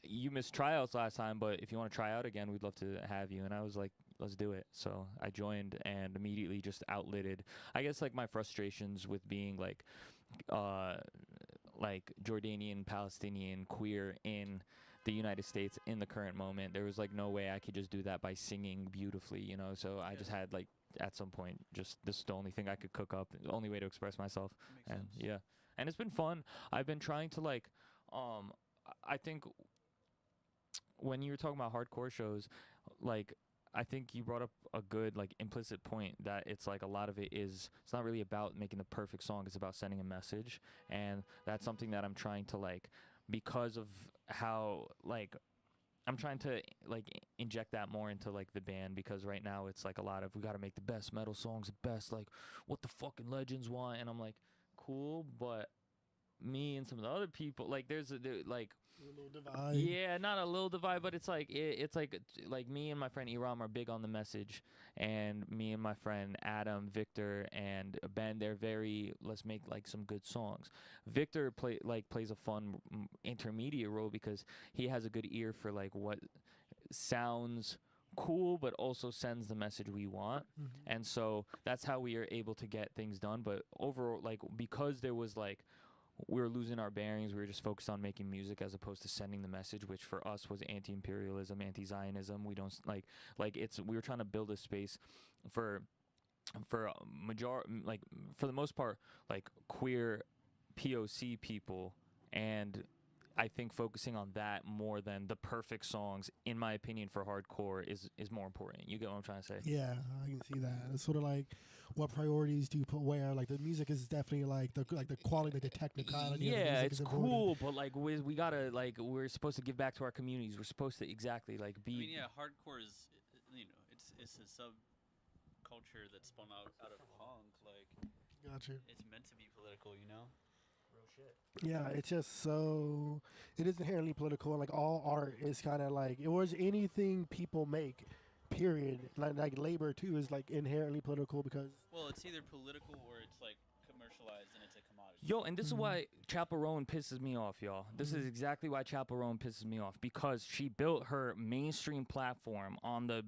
You missed tryouts last time, but if you want to try out again, we'd love to have you. And I was like, let's do it. So I joined and immediately just outlitted, I guess, like my frustrations with being like Jordanian, Palestinian, queer in the United States in the current moment. There was like no way I could just do that by singing beautifully, you know. So I just had like at some point just this is the only thing I could cook up, the only way to express myself. And and it's been fun. I've been trying to like I think when you were talking about hardcore shows, like I think you brought up a good like implicit point that it's like a lot of it's not really about making the perfect song, it's about sending a message. And that's something that I'm trying to like, because of how like I'm trying to like inject that more into like the band, because right now it's like a lot of we got to make the best metal songs, the best like what the fucking legends want, and I'm like cool, but me and some of the other people like there's like a little divide. yeah, not a little divide, but it's like me and my friend Iram are big on the message, and me and my friend Adam, Victor, and Ben, they're very let's make like some good songs. Victor plays a fun intermediate role because he has a good ear for like what sounds cool but also sends the message we want. And so that's how we are able to get things done. But overall, like because there was like we were losing our bearings. We were just focused on making music as opposed to sending the message, which for us was anti-imperialism, anti-Zionism. We don't like it's. We were trying to build a space for for the most part like queer POC people, and I think focusing on that more than the perfect songs, in my opinion, for hardcore is more important. You get what I'm trying to say? Yeah, I can see that. It's sort of like what priorities do you put where? Like the music is definitely like the quality, like the technicality. Yeah, of the music it's is important. cool, but like we gotta like we're supposed to give back to our communities. We're supposed to exactly like be. I mean, yeah, hardcore is, you know, it's a subculture that's spun out of punk. Like, Gotcha. It's meant to be political, you know. Real shit. Yeah, it's just so it is inherently political, and like all art is kind of like it was anything people make. Period. Like labor too is like inherently political because. Well, it's either political or it's like commercialized and it's a commodity. Yo, and this is why Chapel Rowan pisses me off, y'all. This is exactly why Chapel Rowan pisses me off, because she built her mainstream platform on the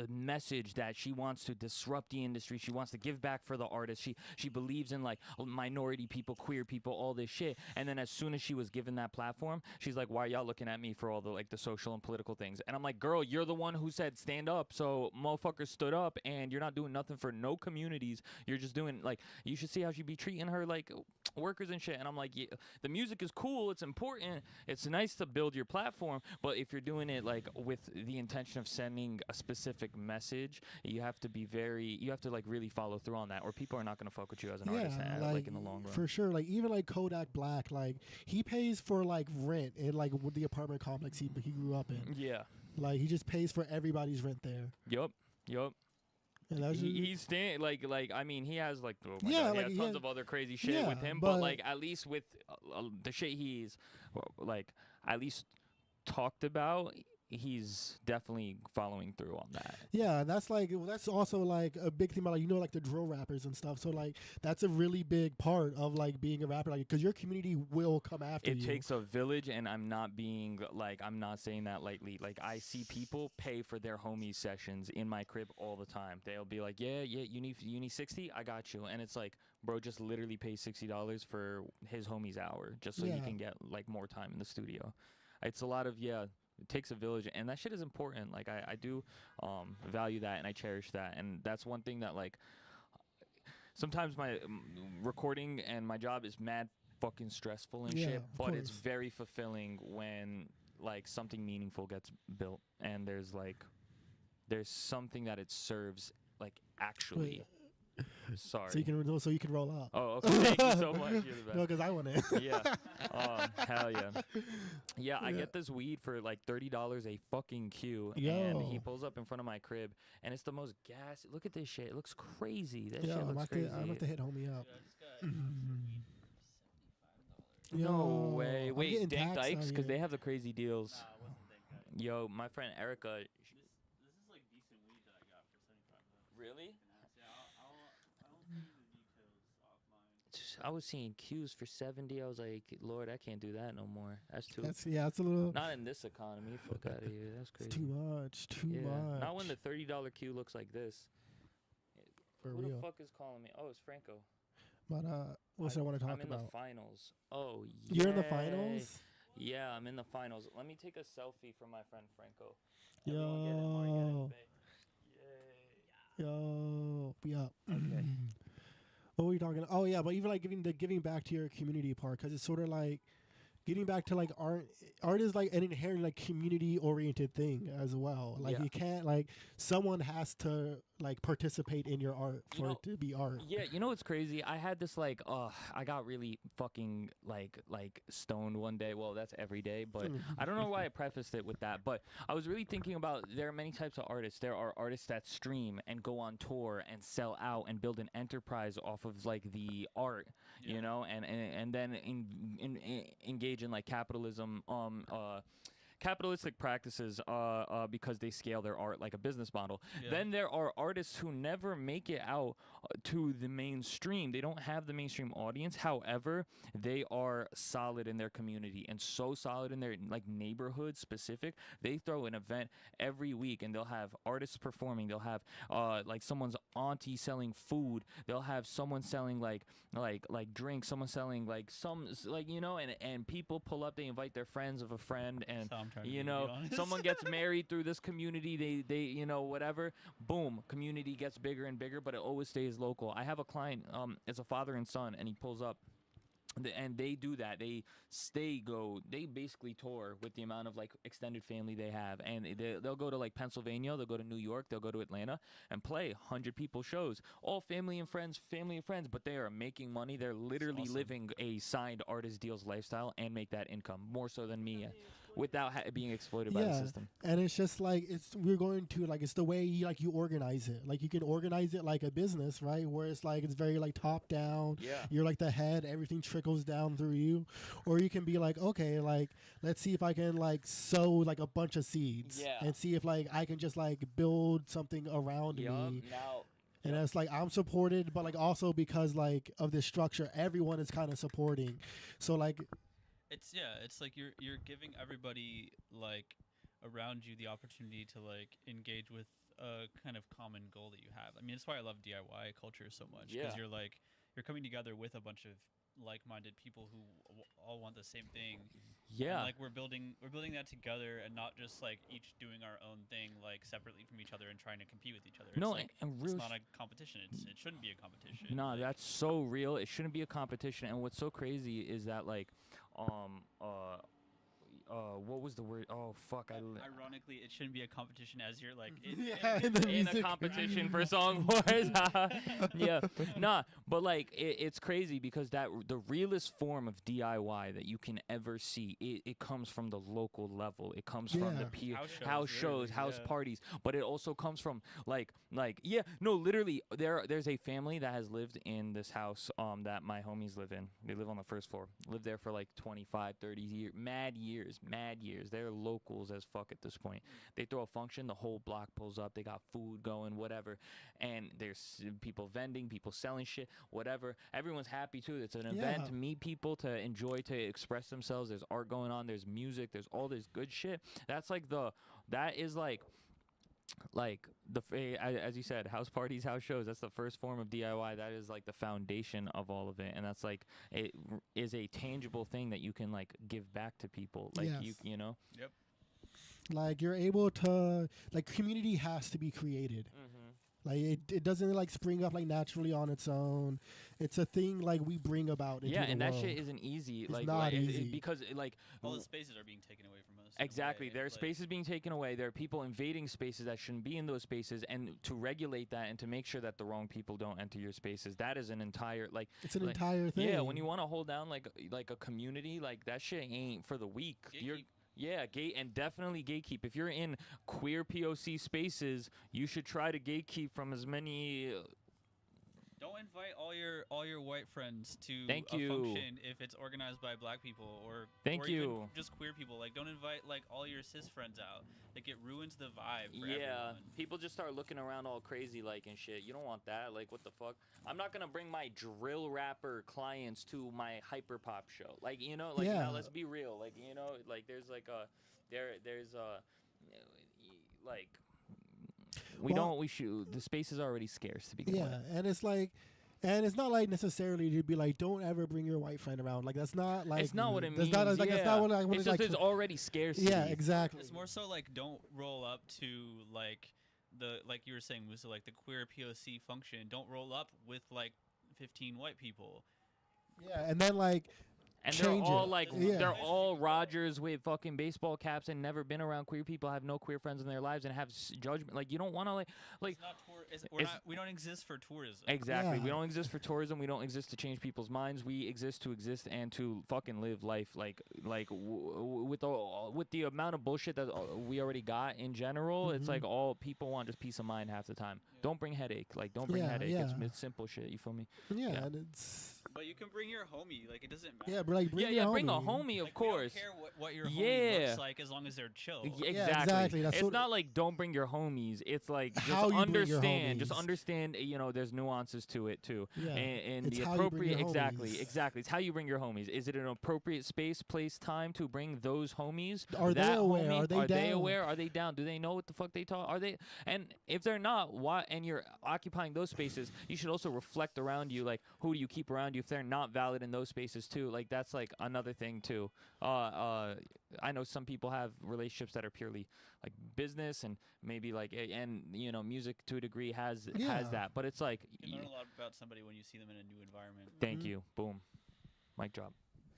message that she wants to disrupt the industry. She wants to give back for the artists. She believes in like minority people, queer people, all this shit. And then as soon as she was given that platform, she's like, "Why are y'all looking at me for all the like the social and political things?" And I'm like, "Girl, you're the one who said stand up, so motherfuckers stood up, and you're not doing nothing for no communities. You're just doing like you should see how she be treating her like workers and shit." And I'm like, yeah, the music is cool, it's important, it's nice to build your platform, but if you're doing it like with the intention of sending a specific message, you have to like really follow through on that, or people are not going to fuck with you as an artist like in the long run. For sure, like even like Kodak Black, like he pays for like rent in like the apartment complex he grew up in. Yeah, like he just pays for everybody's rent there. Yup. And he's staying like I mean he has like he like, has tons of other crazy shit with him, but like at least with the shit he's like at least talked about, he's definitely following through on that. Yeah, that's like that's also like a big thing about like like the drill rappers and stuff. So like that's a really big part of like being a rapper, like because your community will come after you. It takes a village, and I'm not saying that lightly. Like I see people pay for their homies sessions in my crib all the time. They'll be like, yeah, you need 60, I got you, and it's like, bro, just literally pay $60 for his homie's hour just so you can get like more time in the studio. It's a lot of it takes a village, and that shit is important. Like I do value that, and I cherish that, and that's one thing that like sometimes my recording and my job is mad fucking stressful and shit, but it's very fulfilling when like something meaningful gets built, and there's something that it serves like actually. Wait. Sorry. So you can roll out. Oh, okay. Thank you so much. You're the best. No, because I want it. Yeah. Hell yeah. Yeah, I get this weed for like $30 a fucking Q, and he pulls up in front of my crib, and it's the most gas. Look at this shit. It looks crazy. That shit looks crazy. I'm about to hit homie up. No way. Wait, Dank Dykes, because they have the crazy deals. Yo, my friend Erica. This is like decent weed that I got for $75. Really? I was seeing Qs for 70. I was like, Lord, I can't do that no more. That's too. It's a little. Not in this economy. Fuck out of here. That's crazy. It's too much. Too much. Not when the $30 Q looks like this. For Who real. the fuck is calling me? Oh, it's Franco. But what's I want to talk about? I'm in the finals. Oh, yeah. You're in the finals? Yeah, I'm in the finals. Let me take a selfie from my friend Franco. Yo. Yo. Yeah. Okay. What were you talking? Oh yeah, but even like giving back to your community part, because it's sort of like getting back to like art is like an inherent like community oriented thing as well. Like Yeah. you can't like someone has to like participate in your art for it to be art. Yeah, you know what's crazy? I had this like, I got really fucking like stoned one day. Well, that's every day, but I don't know why I prefaced it with that. But I was really thinking about there are many types of artists. There are artists that stream and go on tour and sell out and build an enterprise off of like the art, you know, and then engage in like capitalism, capitalistic practices because they scale their art like a business model. Yeah. Then there are artists who never make it out to the mainstream. They don't have the mainstream audience. However, they are solid in their community and so solid in their like neighborhood specific. They throw an event every week and they'll have artists performing. They'll have like someone's auntie selling food. They'll have someone selling like drinks. Someone selling like you know, and people pull up. They invite their friends of a friend and you know, someone gets married through this community. They you know, whatever. Boom, community gets bigger and bigger, but it always stays local. I have a client. It's a father and son, and he pulls up. And they do that. They basically tour with the amount of like extended family they have, and they'll go to like Pennsylvania, they'll go to New York, they'll go to Atlanta and play 100 people shows, all family and friends, but they are making money. They're literally living a signed artist deals lifestyle and make that income more so than me, without being exploited by the system. And it's just like we're going to like it's the way you organize it. Like you can organize it like a business, right? Where it's like it's very like top down. Yeah. You're like the head, everything trickles down through you. Or you can be like, okay, like let's see if I can like sow like a bunch of seeds. Yeah. And see if like I can just like build something around me. And it's like I'm supported, but like also because like of this structure, everyone is kind of supporting. So like it's like you're giving everybody like around you the opportunity to like engage with a kind of common goal that you have. I mean, that's why I love DIY culture so much, because you're coming together with a bunch of like-minded people who all want the same thing. Yeah. And, like we're building that together, and not just like each doing our own thing like separately from each other and trying to compete with each other. No, it's, like, and it's real not a competition. It shouldn't be a competition. No, that's so real. It shouldn't be a competition. And what's so crazy is that like what was the word? Oh fuck! Ironically, it shouldn't be a competition as you're like in a competition for Song Wars. Yeah, nah, but like it's crazy because the realest form of DIY that you can ever see, it comes from the local level. It comes from the peer house shows, house parties, but it also comes from literally there's a family that has lived in this house that my homies live in. They live on the first floor. Lived there for like 25, 30 years, mad years. They're locals as fuck at this point. They throw a function, the whole block pulls up. They got food going, whatever, and there's people vending, people selling shit, whatever. Everyone's happy too. It's an event to meet people, to enjoy, to express themselves. There's art going on. There's music. There's all this good shit. That's like that is like as you said, house parties, house shows. That's the first form of DIY. That is like the foundation of all of it, and that's like it is a tangible thing that you can like give back to people. Like you know. Yep. Like you're able to like community has to be created. Like it doesn't like spring up like naturally on its own. It's a thing like we bring about. Into and the that world. shit isn't easy. It's like not it easy because like all the spaces are being taken away from us. Exactly, there are spaces being taken away. There are people invading spaces that shouldn't be in those spaces, and to regulate that and to make sure that the wrong people don't enter your spaces, that is an entire like. It's an entire thing. Yeah, when you want to hold down like a community, like that shit ain't for the weak. Gate and definitely gatekeep. If you're in queer POC spaces, you should try to gatekeep from as many. Don't invite all your white friends to Thank a you. function if it's organized by black people or Thank you. even just queer people. Like, don't invite like all your cis friends out. Like, it ruins the vibe for everyone. People just start looking around all crazy like and shit. You don't want that. Like, what the fuck? I'm not gonna bring my drill rapper clients to my hyper pop show. Like, you know, like now let's be real. Like, you know, like there's like like we should the space is already scarce to begin with. And it's like. And it's not like necessarily to be like, don't ever bring your white friend around. Like that's not like. It's not what it means. It's not like it's not what like. It's just there's already scarcity. Yeah, exactly. It's more so like don't roll up to like like you were saying, Musa, like the queer POC function. Don't roll up with like 15 white people. Yeah, and then like. And they're change all it. like, Yeah. they're all Rogers with fucking baseball caps and never been around queer people, have no queer friends in their lives, and have judgment. Like, you don't want to like. It's not we don't exist for tourism. Exactly. We don't exist for tourism. We don't exist to change people's minds. We exist to exist and to fucking live life. With the amount of bullshit that we already got in general, it's like all people want just peace of mind half the time. Don't bring headache. Like, don't bring headache. It's simple shit. You feel me? Yeah, and it's. But you can bring your homie. Like, it doesn't matter. Yeah, but like bring your bring a homie. homie, of Like, course. We don't care what your homie looks like as long as they're chill. Exactly. That's It's not like don't bring your homies. It's like just How you bring your understand. Just homies. understand. You know, there's nuances to it too. Yeah. And It's the how you bring appropriate. your Exactly. homies. Exactly. It's how you bring your homies. Is it an appropriate space, place, time to bring those homies? Are they that aware? Homie? Are they down? aware? Are they down? Do they know what the fuck they talk? Are they? And if they're not, why? And you're occupying those spaces, you should also reflect around you. Like, who do you keep around you if they're not valid in those spaces too? Like, that's like another thing too. I know some people have relationships that are purely like business and maybe like and you know, music to a degree has that, but it's like You can learn a lot about somebody when you see them in a new environment. Thank you. Boom. Mic drop.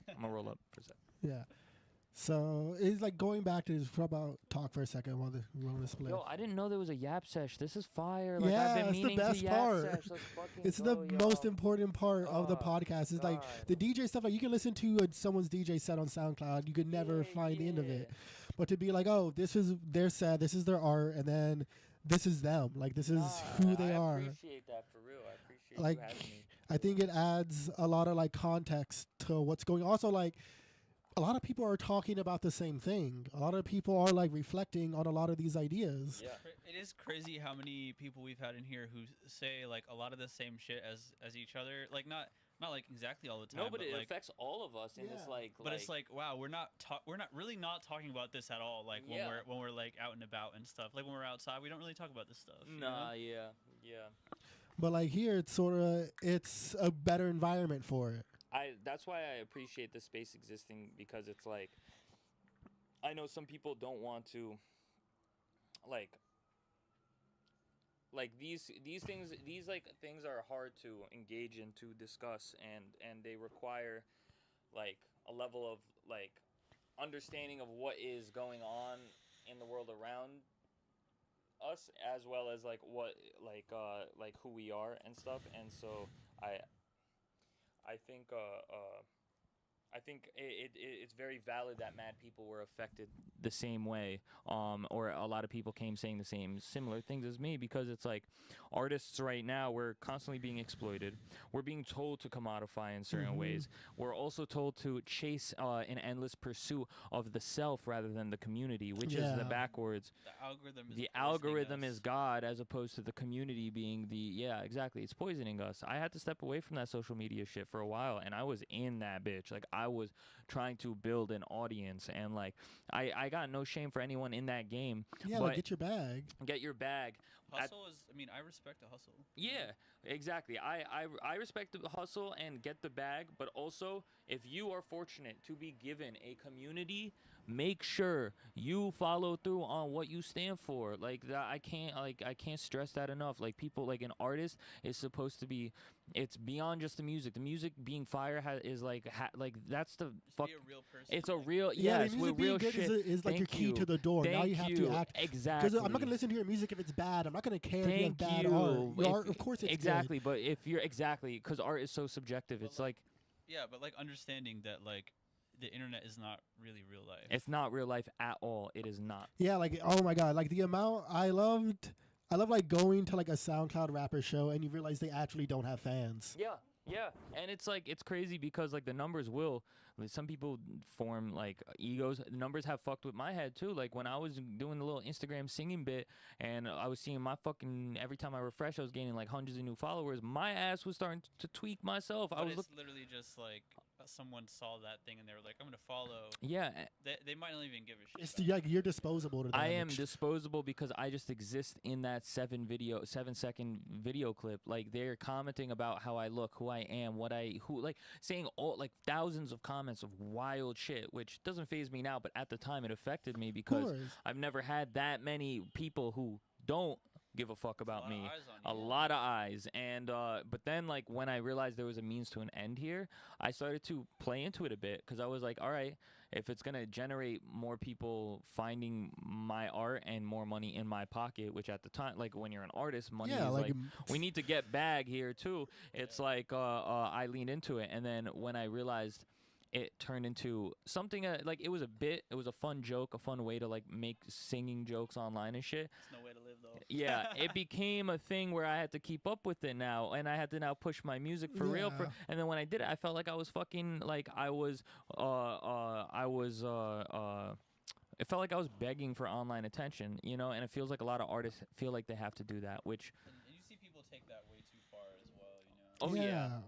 I'm gonna roll up for a sec. Yeah. So it's like going back to this about talk for a second while we're on the split. Yo, I didn't know there was a yap sesh. This is fire. Like, yeah, I've been it's the meaning best to yap part. sesh. Let's fucking It's go, the yo. most important part of the podcast. It's like the DJ stuff. Like, you can listen to someone's DJ set on SoundCloud. You could never find the end of it. But to be like, oh, this is their set, this is their art, and then this is them. Like, this is who they are. I appreciate that for real. I appreciate Like, you having me. I think it adds a lot of like context to what's going on. Also, like, a lot of people are talking about the same thing. A lot of people are like reflecting on a lot of these ideas. Yeah. It is crazy how many people we've had in here who say like a lot of the same shit as each other. Like, not like exactly all the time. No, but it like, affects all of us in this like. But it's like, wow, we're not really not talking about this at all. Like when we're like out and about and stuff. Like when we're outside, we don't really talk about this stuff. you know? Yeah. But like here, it's a better environment for it. That's why I appreciate this space existing, because it's like, I know some people don't want to like these things, these like things are hard to engage in, to discuss, and they require like a level of like understanding of what is going on in the world around us, as well as like what like who we are and stuff. And so I think it's very valid that mad people were affected the same way, or a lot of people came saying the similar things as me, because it's like artists right now, we're constantly being exploited. We're being told to commodify in certain ways. We're also told to chase an endless pursuit of the self rather than the community, which is the backwards. The algorithm is God, as opposed to the community being exactly. It's poisoning us. I had to step away from that social media shit for a while, and I was in that bitch. Like, I was trying to build an audience, and like I got no shame for anyone in that game. Yeah, but like, get your bag. Get your bag. Hustle is. I mean, I respect the hustle. Yeah, exactly. I respect the hustle and get the bag, but also, if you are fortunate to be given a community, make sure you follow through on what you stand for. Like that, I can't stress that enough. Like, people, like, an artist is supposed to be. It's beyond just the music. The music being fire is like that's the fuck. Be a real person. It's a real the music being real good shit. is like your key to the door. Now you have to act exactly. Because I'm not gonna listen to your music if it's bad. I'm not gonna care if you have Thank bad you. art. Your art, of course, it's exactly. good. But if you're because art is so subjective. It's like Yeah, but like understanding that like the internet is not really real life. it's not real life at all. It is not. Yeah, like, oh my god, like the amount I love like going to like a SoundCloud rapper show and you realize they actually don't have fans. Yeah, and it's like, it's crazy because like the numbers will. Some people form like egos. The numbers have fucked with my head too. Like, when I was doing the little Instagram singing bit, and I was seeing my fucking, every time I refresh, I was gaining like hundreds of new followers. My ass was starting to tweak myself. But I was it's literally just like someone saw that thing and they were like, I'm gonna follow. Yeah. They might not even give a shit. It's like you're disposable to them. I am disposable because I just exist in that 7-second video clip. Like, they're commenting about how I look, who I am, like saying all like thousands of comments of wild shit, which doesn't faze me now, but at the time it affected me because I've never had that many people who don't give a fuck about me. eyes on A lot of eyes. And but then like when I realized there was a means to an end here, I started to play into it a bit because I was like, all right, if it's gonna generate more people finding my art and more money in my pocket, which at the time, like when you're an artist, money Yeah, is like, like we need to get bag here too. It's like I leaned into it, and then when I realized it turned into something like it was a fun joke, a fun way to like make singing jokes online and shit. It's no way to live though. Yeah, it became a thing where I had to keep up with it now, and I had to now push my music for real. Yeah. And then when I did it, I felt like I was fucking like it felt like I was begging for online attention, you know. And it feels like a lot of artists feel like they have to do that, which. And you see people take that way too far as well, you know. Oh yeah.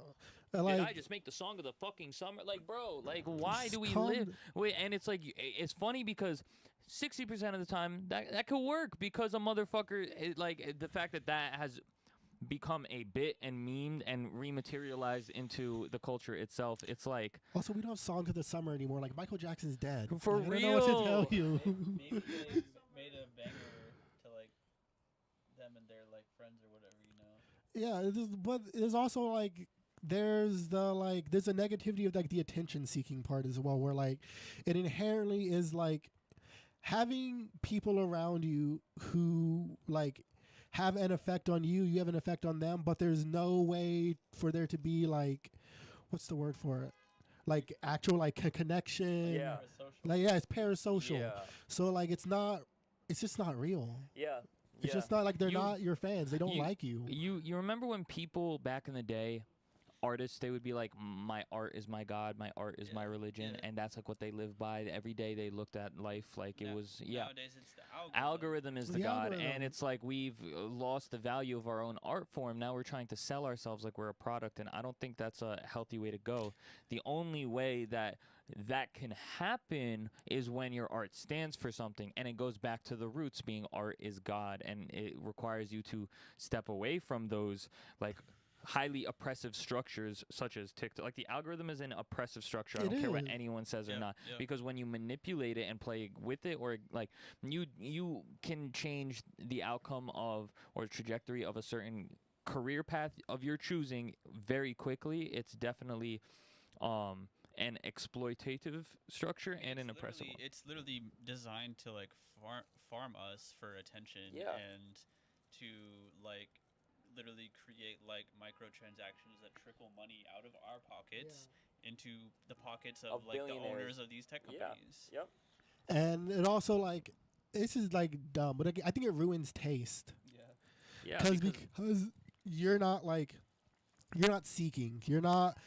Did Like, I just make the song of the fucking summer? Like, bro, like, why do we calm live? Wait, and it's like, it's funny because 60% of the time that could work because a motherfucker, like, the fact that has become a bit and memed and rematerialized into the culture itself. It's like. Also, we don't have songs of the summer anymore. Like Michael Jackson's dead. For I don't know what to tell you. Maybe they made a banger to like them and their like friends or whatever, you know. Yeah, but there's also like there's a negativity of like the attention seeking part as well, where like it inherently is like having people around you who like have an effect on you, you have an effect on them, but there's no way for there to be like, what's the word for it? Like actual like a connection. Yeah. Like yeah, it's parasocial. Yeah. So like it's just not real. Yeah. It's just not like they're not your fans. They don't like you. You remember when people back in the day, artists, they would be like, my art is my God, my art is my religion, and that's like what they live by. Every day they looked at life like it was, Nowadays it's the algorithm is the The God, algorithm. and it's like we've lost the value of our own art form. Now we're trying to sell ourselves like we're a product, and I don't think that's a healthy way to go. The only way that can happen is when your art stands for something, and it goes back to the roots being art is God, and it requires you to step away from those like highly oppressive structures such as TikTok. Like the algorithm is an oppressive structure. I don't care what anyone says or not, because when you manipulate it and play with it, or like you can change the outcome of or trajectory of a certain career path of your choosing very quickly. It's definitely an exploitative structure and an oppressive one. It's literally designed to like farm us for attention and to like literally create like microtransactions that trickle money out of our pockets into the pockets of like the owners of these tech companies. Yep. And it also like this is like dumb, but I think it ruins taste. Yeah. Because you're not seeking. You're not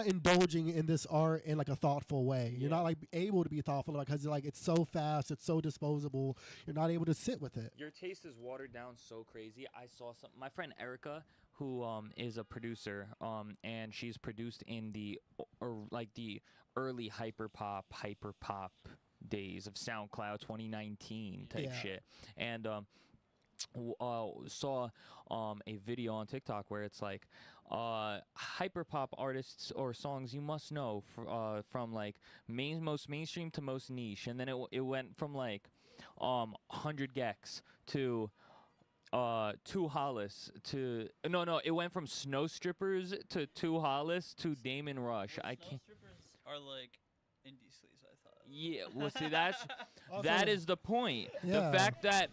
indulging in this art in like a thoughtful way. You're not like able to be thoughtful because like it's so fast, it's so disposable. You're not able to sit with it. Your taste is watered down so crazy. I saw my friend Erica, who is a producer, and she's produced in the early hyper pop days of SoundCloud 2019 type shit, and saw a video on TikTok where it's like hyperpop artists or songs you must know from like most mainstream to most niche, and then it went from like 100 Gex to 2 Hollis to it went from Snow Strippers to 2 Hollis to Damon Rush. I can't. Strippers are like indie sleaze, I thought. Yeah, well, see, that is the point. Yeah. The fact that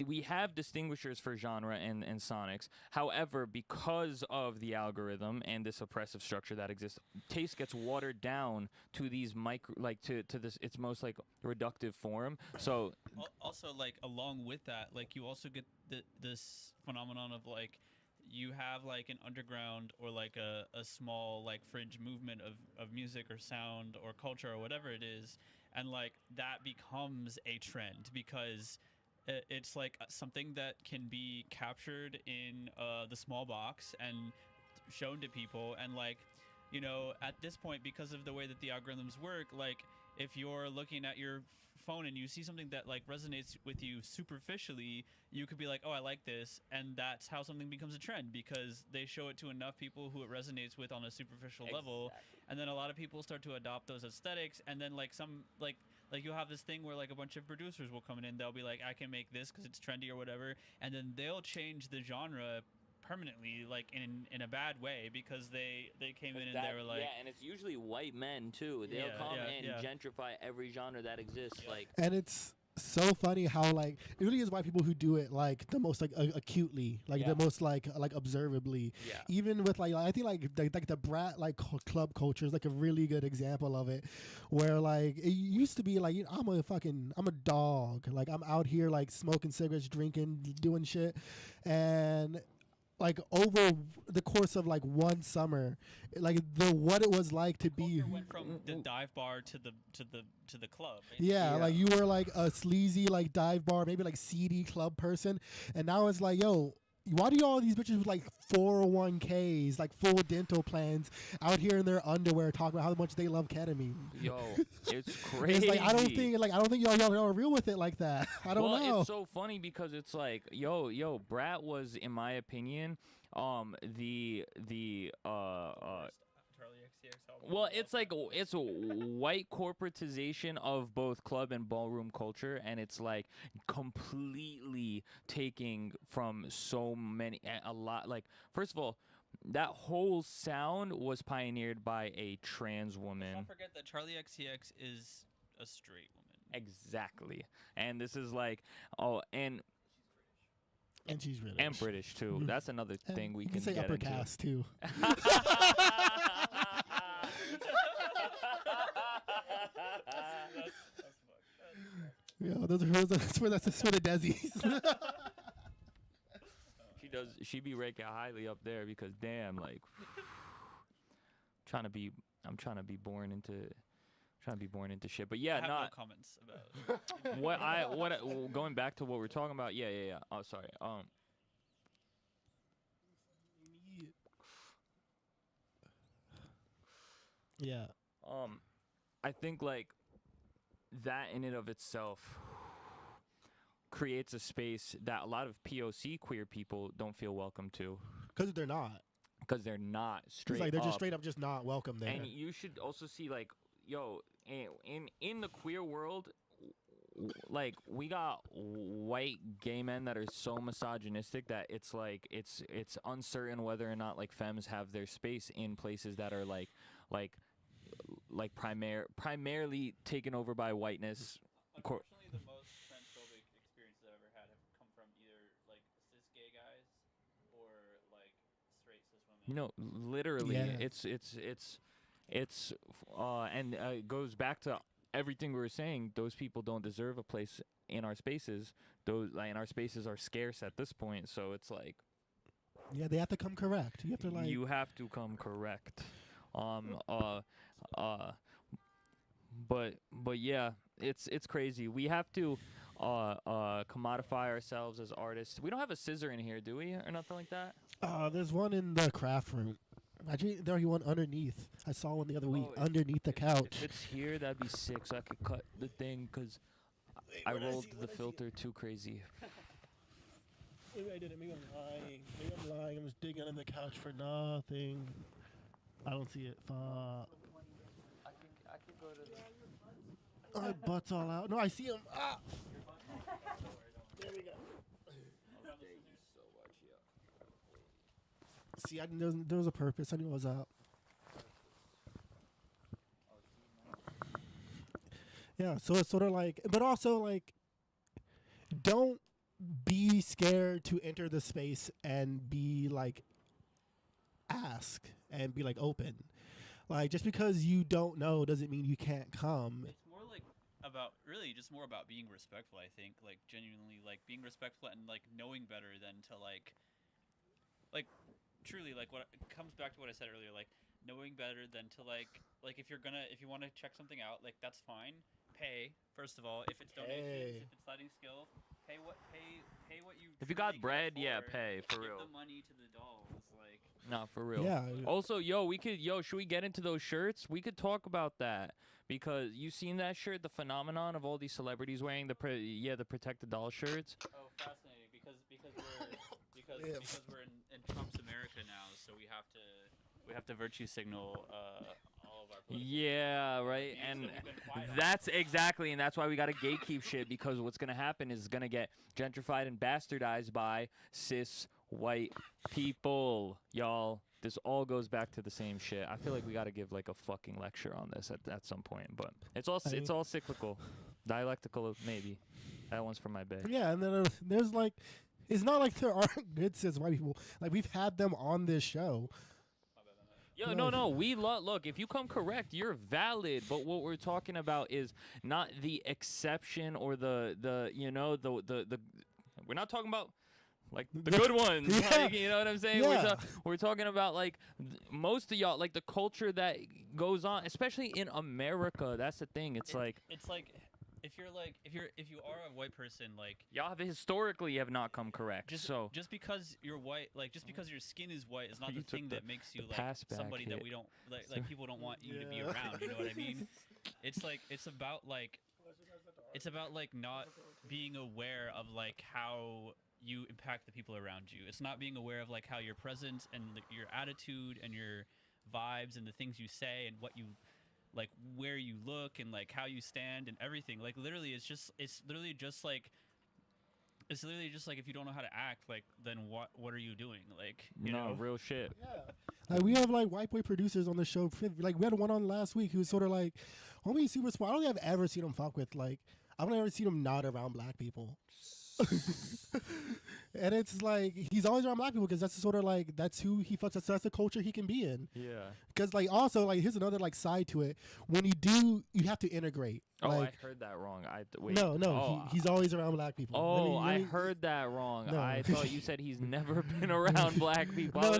we have distinguishers for genre and sonics. However, because of the algorithm and this oppressive structure that exists, taste gets watered down to these to this its most like reductive form. So also like along with that, like you also get this phenomenon of like you have like an underground or like a small like fringe movement of music or sound or culture or whatever it is, and like that becomes a trend because it's like something that can be captured in the small box and shown to people, and like, you know, at this point, because of the way that the algorithms work, like if you're looking at your phone and you see something that like resonates with you superficially, you could be like, oh, I like this, and that's how something becomes a trend because they show it to enough people who it resonates with on a superficial level, and then a lot of people start to adopt those aesthetics, and then like some like Like you'll have this thing where like a bunch of producers will come in, they'll be like, I can make this because it's trendy or whatever, and then they'll change the genre permanently, like in a bad way, because they came in and they were like, yeah, and it's usually white men too. They'll Yeah, come yeah, and yeah. gentrify every genre that exists. Like, And it's so funny how like it really is white people who do it like the most like acutely, like the most like observably. Yeah. Even with like I think like the brat like club culture is like a really good example of it, where like it used to be like, you know, I'm a dog, like I'm out here like smoking cigarettes, drinking, doing shit, and like over the course of like one summer, like what it was like to be. went from the dive bar to the club. Yeah, like you were like a sleazy like dive bar, maybe like seedy club person, and now it's like, yo, why do all these bitches with like 401ks, like full dental plans, out here in their underwear talking about how much they love ketamine? yo, it's crazy. It's like I don't think y'all are real with it like that. I don't know. It's so funny because it's like, yo, Brat was, in my opinion, the well, it's like it's a white corporatization of both club and ballroom culture, and it's like completely taking from so many, a lot. Like, first of all, that whole sound was pioneered by a trans woman. Don't forget that Charlie XCX is a straight woman. Exactly, and this is like, and she's British. And British too. That's another thing we you can say get upper into. caste too. Yeah, that's for the Desi's. She be ranking highly up there because damn, like, I'm trying to be born into shit. But yeah, I have no comments about going back to what we're talking about. Yeah. Oh, sorry. Yeah. I think like that in and of itself creates a space that a lot of POC queer people don't feel welcome to. Because they're not. Because they're not straight. It's like they're up. just straight up just not welcome there. And you should also see like, yo, in the queer world, like we got white gay men that are so misogynistic that it's like it's uncertain whether or not like femmes have their space in places that are like primarily taken over by whiteness. Unfortunately, the most transphobic experiences I've ever had have come from either like cis gay guys or like straight cis women. You know, literally, Yeah. it's and it goes back to everything we were saying. Those people don't deserve a place in our spaces. And our spaces are scarce at this point. So it's like, yeah, they have to come correct. You have to like. You have to come correct. But yeah, it's crazy. We have to commodify ourselves as artists. We don't have a scissor in here, do we, or nothing like that? There's one in the craft room. Actually, there's one underneath. I saw one the other week underneath the couch. If it's here, that'd be sick, so I could cut the thing, because I rolled the filter too crazy. Maybe I didn't. Maybe I'm lying. I'm just digging in the couch for nothing. I don't see it. Fuck. I can go to the... My butt's all out. No, I see him. Ah! There we go. See, there was a purpose. I knew I was out. Yeah, so it's sort of like, but also like, don't be scared to enter the space and be like, ask and be like open. Like, just because you don't know doesn't mean you can't come. It's more like just more about being respectful, I think. Like, genuinely, like, being respectful and, like, knowing better than to, like, truly, like, what it comes back to what I said earlier, like, knowing better than to, like, if you want to check something out, like, that's fine. Pay, first of all. If it's donations, if it's lighting skill, pay what you. If you got bread, for, yeah, pay, for give real. the money to the dolls, like. No, for real. Yeah. Also, should we get into those shirts? We could talk about that because you seen that shirt, the phenomenon of all these celebrities wearing the Protect the Doll shirts. Oh, fascinating! Because we're in Trump's America now, so we have to virtue signal all of our. Yeah, right. And that's exactly, and that's why we got to gatekeep shit, because what's gonna happen is it's gonna get gentrified and bastardized by cis white people, y'all. This all goes back to the same shit. I feel like we got to give like a fucking lecture on this at some point, but it's all cyclical, dialectical maybe. That one's from my bag. Yeah, and then there's like, it's not like there aren't good cis white people. Like we've had them on this show. Yo, no. We look. If you come correct, you're valid. But what we're talking about is not the exception or the We're not talking about like the good ones. Yeah. Like, you know what I'm saying? Yeah. We're talking about like most of y'all, like the culture that goes on, especially in America. That's the thing. It's like if you are a white person, like y'all have historically have not come correct. Just because you're white, like just because your skin is white is not You the thing took that the- makes you the like pass back somebody that hit. we don't like people don't want you to be around. You know what I mean? It's like it's about like not being aware of like how you impact the people around you. It's not being aware of like how your presence and your attitude and your vibes and the things you say and what you like, where you look and like how you stand and everything. Like literally it's literally just like if you don't know how to act, like then what are you doing? Like you know? Real shit. Like we have like white boy producers on the show. Like we had one on last week who's sort of like, homie, super smart. I don't think I've ever seen him fuck with like. I've never seen him not around black people. And it's like he's always around black people because that's sort of like that's who he fucks. That's the culture he can be in. Yeah. Because like also like here's another like side to it. When you do, you have to integrate. Oh, like, I heard that wrong. Wait. No, Oh, he's always around black people. Oh, Let me- I heard that wrong. No. I thought you said he's never been around black people. No.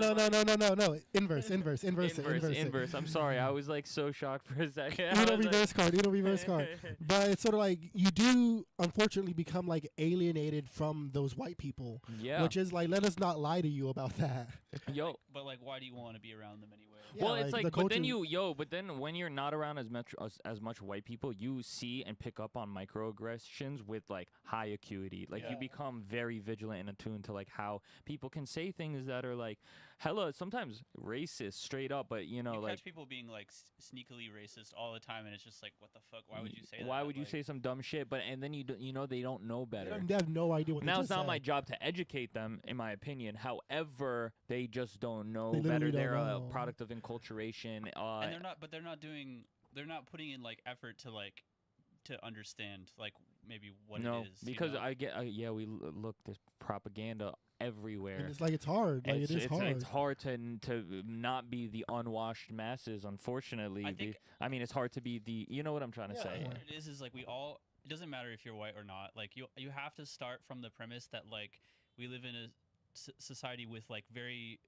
Inverse. Inverse. I'm sorry. I was like so shocked for a second. Uno reverse card. But it's sort of like you do unfortunately become like alienated from those white people. Yeah. Which is like, let us not lie to you about that. Yo. But like, why do you want to be around them anyway? Yeah, Well, it's like, like, the but then culture- but then when you're not around as much white people, you see and pick up on microaggressions with like high acuity. Like you Yeah. become very vigilant and attuned to like how people can say things that are like hella sometimes racist, straight up. But you know, You like catch people being like sneakily racist all the time, and it's just like, what the fuck? Why would you say that? why would you Like, say some dumb shit? But and then you know they don't know better. They have no idea what they Now just it's not said. my job to educate them, in my opinion. However, they just don't know They literally better. don't They're a know. product of enculturation. and they're not putting in like effort to like to understand like maybe what it is. because you know? I get look, there's propaganda everywhere. And it's like it's hard. Like it is hard. It's hard to not be the unwashed masses. Unfortunately, I mean, it's hard to be the. You know what I'm trying to say. What it is like we all. It doesn't matter if you're white or not. Like you have to start from the premise that like we live in a society with like very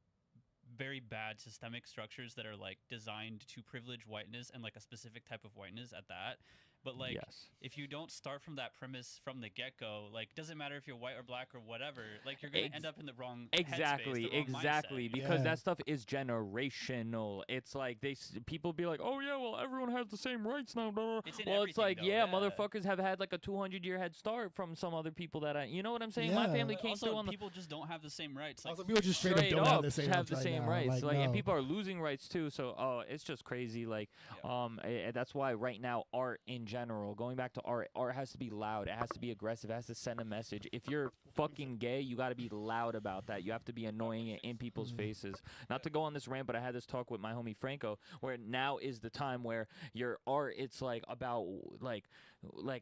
very bad systemic structures that are like designed to privilege whiteness and like a specific type of whiteness at that. But like Yes. if you don't start from that premise from the get-go, like doesn't matter if you're white or black or whatever, like you're going to end up in the wrong Exactly, headspace, the wrong mindset, because you know? that stuff is generational. It's like people be like, oh yeah, well everyone has the same rights now. Blah, blah. It's in well, it's like everything, though, yeah. motherfuckers have had like a 200-year head start from some other people that you know what I'm saying. My family But came also, through on the people just don't have the same rights. Like, Also, people just straight up don't have the same rights right now. rights. Like, And no. people are losing rights too. So it's just crazy. Like that's why right now art in general, going back to art has to be loud. It has to be aggressive. It has to send a message. If you're fucking gay, you got to be loud about that. You have to be annoying it in people's faces. Not to go on this rant, but I had this talk with my homie Franco, where now is the time where your art, it's like about like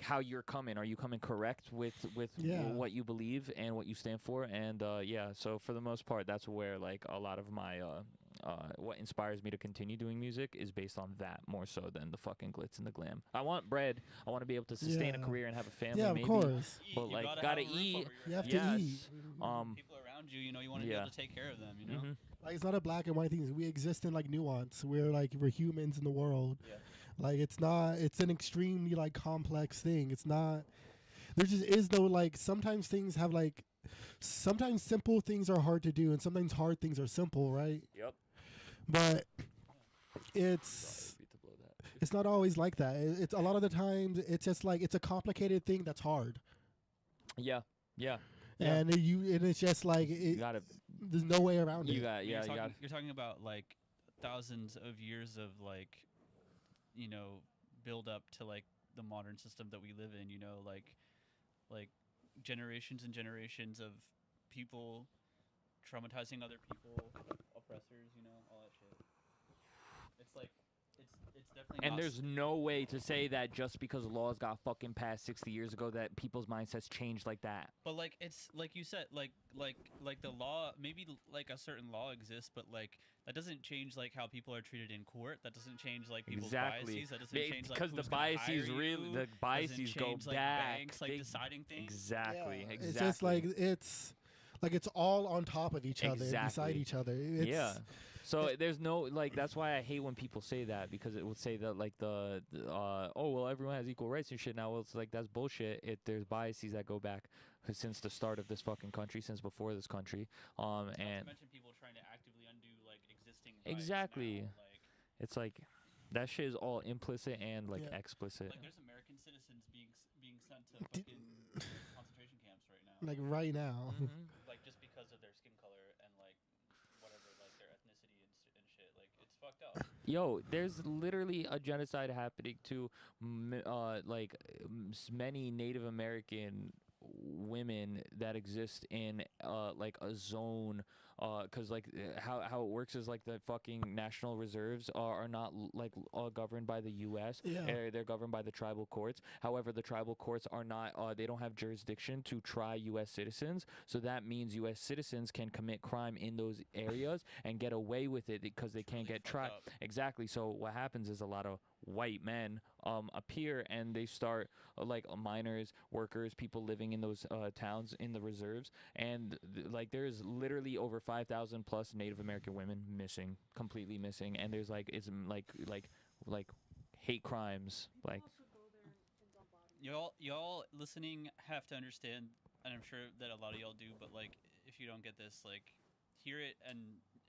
how you're coming. Are you coming correct with what you believe and what you stand for? And so for the most part, that's where like a lot of my what inspires me to continue doing music is based on that more so than the fucking glitz and the glam. I want bread. I want to be able to sustain a career and have a family. Yeah, of maybe, course. But like gotta eat. You have to eat. People around you, you know, you want to be able to take care of them, you know. Like it's not a black and white thing. We exist in like nuance. We're humans in the world. Yeah. Like it's an extremely like complex thing. It's not. There just is no like. Sometimes things have like. Sometimes simple things are hard to do, and sometimes hard things are simple, right? Yep. But it's not always like that. It's a lot of the times it's just like it's a complicated thing that's hard. Yeah. And it's just like there's no way around it. You're talking about like thousands of years of like you know, build up to like the modern system that we live in. You know, like generations and generations of people traumatizing other people, oppressors. You know, all that shit. It's like it's definitely. And not there's no way to say that just because laws got fucking passed 60 years ago that people's mindsets changed like that. But like it's like you said, like the law, maybe like a certain law exists, but like that doesn't change like how people are treated in court. That doesn't change like people's biases. That doesn't change like because the who's gonna hire biases you. really the Doesn't biases go change, like, back. banks, like, deciding things. Exactly. Yeah, Exactly. It's just like it's all on top of each other, beside each other. It's, yeah. So there's no like that's why I hate when people say that, because it would say that like oh well, everyone has equal rights and shit now. Well, it's like that's bullshit. There's biases that go back since the start of this fucking country, since before this country. Not And to mention people trying to actively undo like existing rights exactly. now, It's like that shit is all implicit and like explicit. Like there's American citizens being sent to fucking concentration camps right now. like right now. Like just because of their skin color and like whatever, like their ethnicity and shit. Like it's fucked up. Yo, there's literally a genocide happening to many Native American women that exist in like a zone, because like how it works is like the fucking national reserves are not like governed by the U.S. Yeah. They're governed by the tribal courts. However, the tribal courts are not they don't have jurisdiction to try U.S. citizens, so that means U.S. citizens can commit crime in those areas and get away with it because they can't get tried. Exactly. So what happens is a lot of white men appear and they start like miners, workers, people living in those towns in the reserves, and like there's literally over 5,000 plus Native American women missing, completely missing, and there's like it's like hate crimes like. Y'all listening have to understand, and I'm sure that a lot of y'all do, but like if you don't get this, like hear it and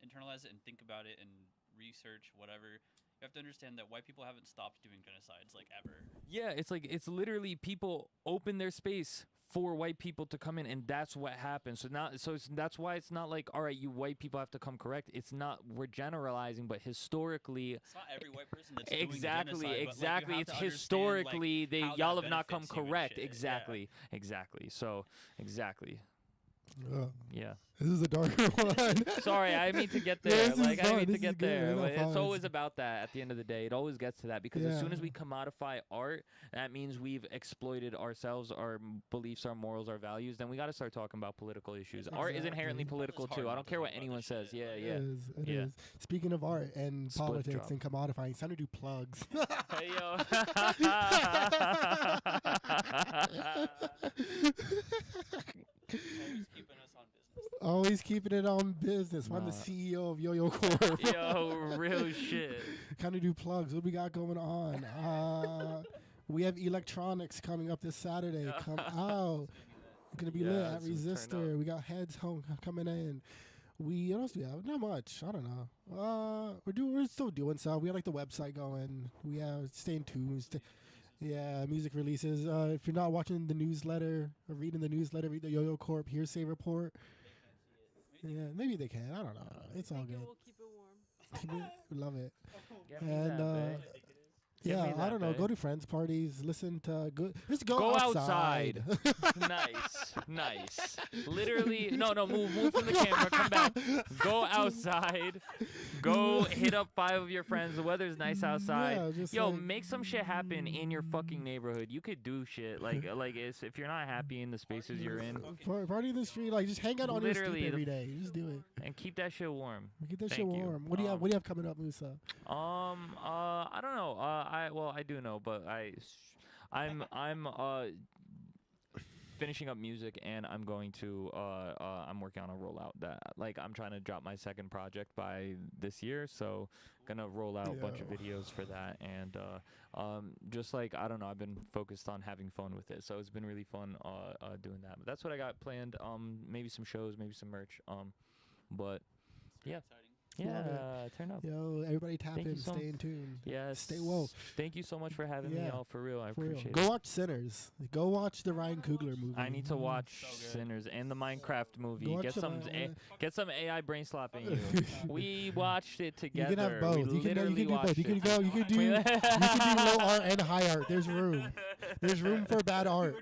internalize it and think about it and research whatever. You have to understand that white people haven't stopped doing genocides like ever. Yeah, it's like it's literally people open their space for white people to come in, and that's what happens. That's why it's not like, all right, you white people have to come correct. It's not, we're generalizing, but historically, it's not every white person that's doing exactly, genocide, exactly. but, like, it's historically like, y'all have not come benefits you and correct. shit. Exactly, exactly. So exactly. Yeah. This is a darker one. Sorry, I mean to get Yeah, there. this Like is I fun. mean This to get is good. there. No, But fine. it's always about that at the end of the day. It always gets to that because as soon as we Yeah. commodify art, that means we've exploited ourselves, our beliefs, our morals, our values. Then we got to start talking about political issues. Art is inherently Exactly. political too. I don't care what anyone says. Yeah, It yeah. is. It yeah. is. Speaking of art and Split politics drop. and commodifying, it's time to do plugs. Hey yo. Always keeping it on business. I'm the Nah. CEO of YOYO CORP. Yo, real shit. Kind of do plugs. What we got going on? We have electronics coming up this Saturday. Come out. It's gonna be lit Yeah, at it's gonna turn Resistor. We got heads home coming in. What else do we have? Not much. I don't know. We're still doing stuff. We have like the website going. We have staying tuned. Yeah, music releases. If you're not watching the newsletter or reading the newsletter, read the YOYO CORP Hearsay Report. Yeah, maybe they can. I don't know. It's all good. We'll keep it warm. Love it. Get me And that, babe. Give me yeah, I that, don't know. babe. Go to friends parties. Listen to good. Just go Go outside. Nice, nice. Literally, no, move from the camera. Come back. Go outside. Go hit up 5 of your friends. The weather's nice outside. Yeah, just Yo, like- make some shit happen in your fucking neighborhood. You could do shit like if you're not happy in the spaces you're in, Party in the street. Like just hang out on your Literally, stoop every the day. Just do it. and keep that shit warm. Keep that shit Thank you. warm. What do you have? What do you have coming up, Musa? I don't know. I do know, but I'm finishing up music, and I'm going to I'm working on a rollout that like I'm trying to drop my second project by this year, so gonna roll out a bunch of videos for that, and just like I don't know, I've been focused on having fun with it, so it's been really fun doing that. But that's what I got planned. Maybe some shows, maybe some merch. But yeah. Love it. Yeah, turn up. Yo, everybody tap Thank in, you so stay in tune. Yes. Stay woke. Thank you so much for having me, Yeah, y'all. For real, I for real. appreciate Go it. watch Sinners. Go watch the Ryan Coogler movie. I need to watch Sinners and the Minecraft movie. Go Get watch some the get some AI brain slapping you. We watched it You together. can have both. We You can literally do both. watched You can it. go. You can do low art and high art. There's room. There's room for bad art.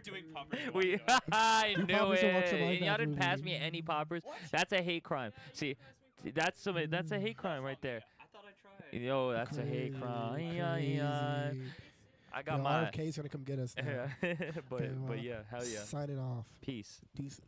I Do knew poppers and watch it. the And y'all Minecraft didn't pass movie. me any poppers. That's a hate crime. See, that's a hate crime right there. Yo, that's a hate crime. Crazy. I got Yo, my RFK's gonna come get us now. but yeah, hell yeah. Signing off. Peace. Peace.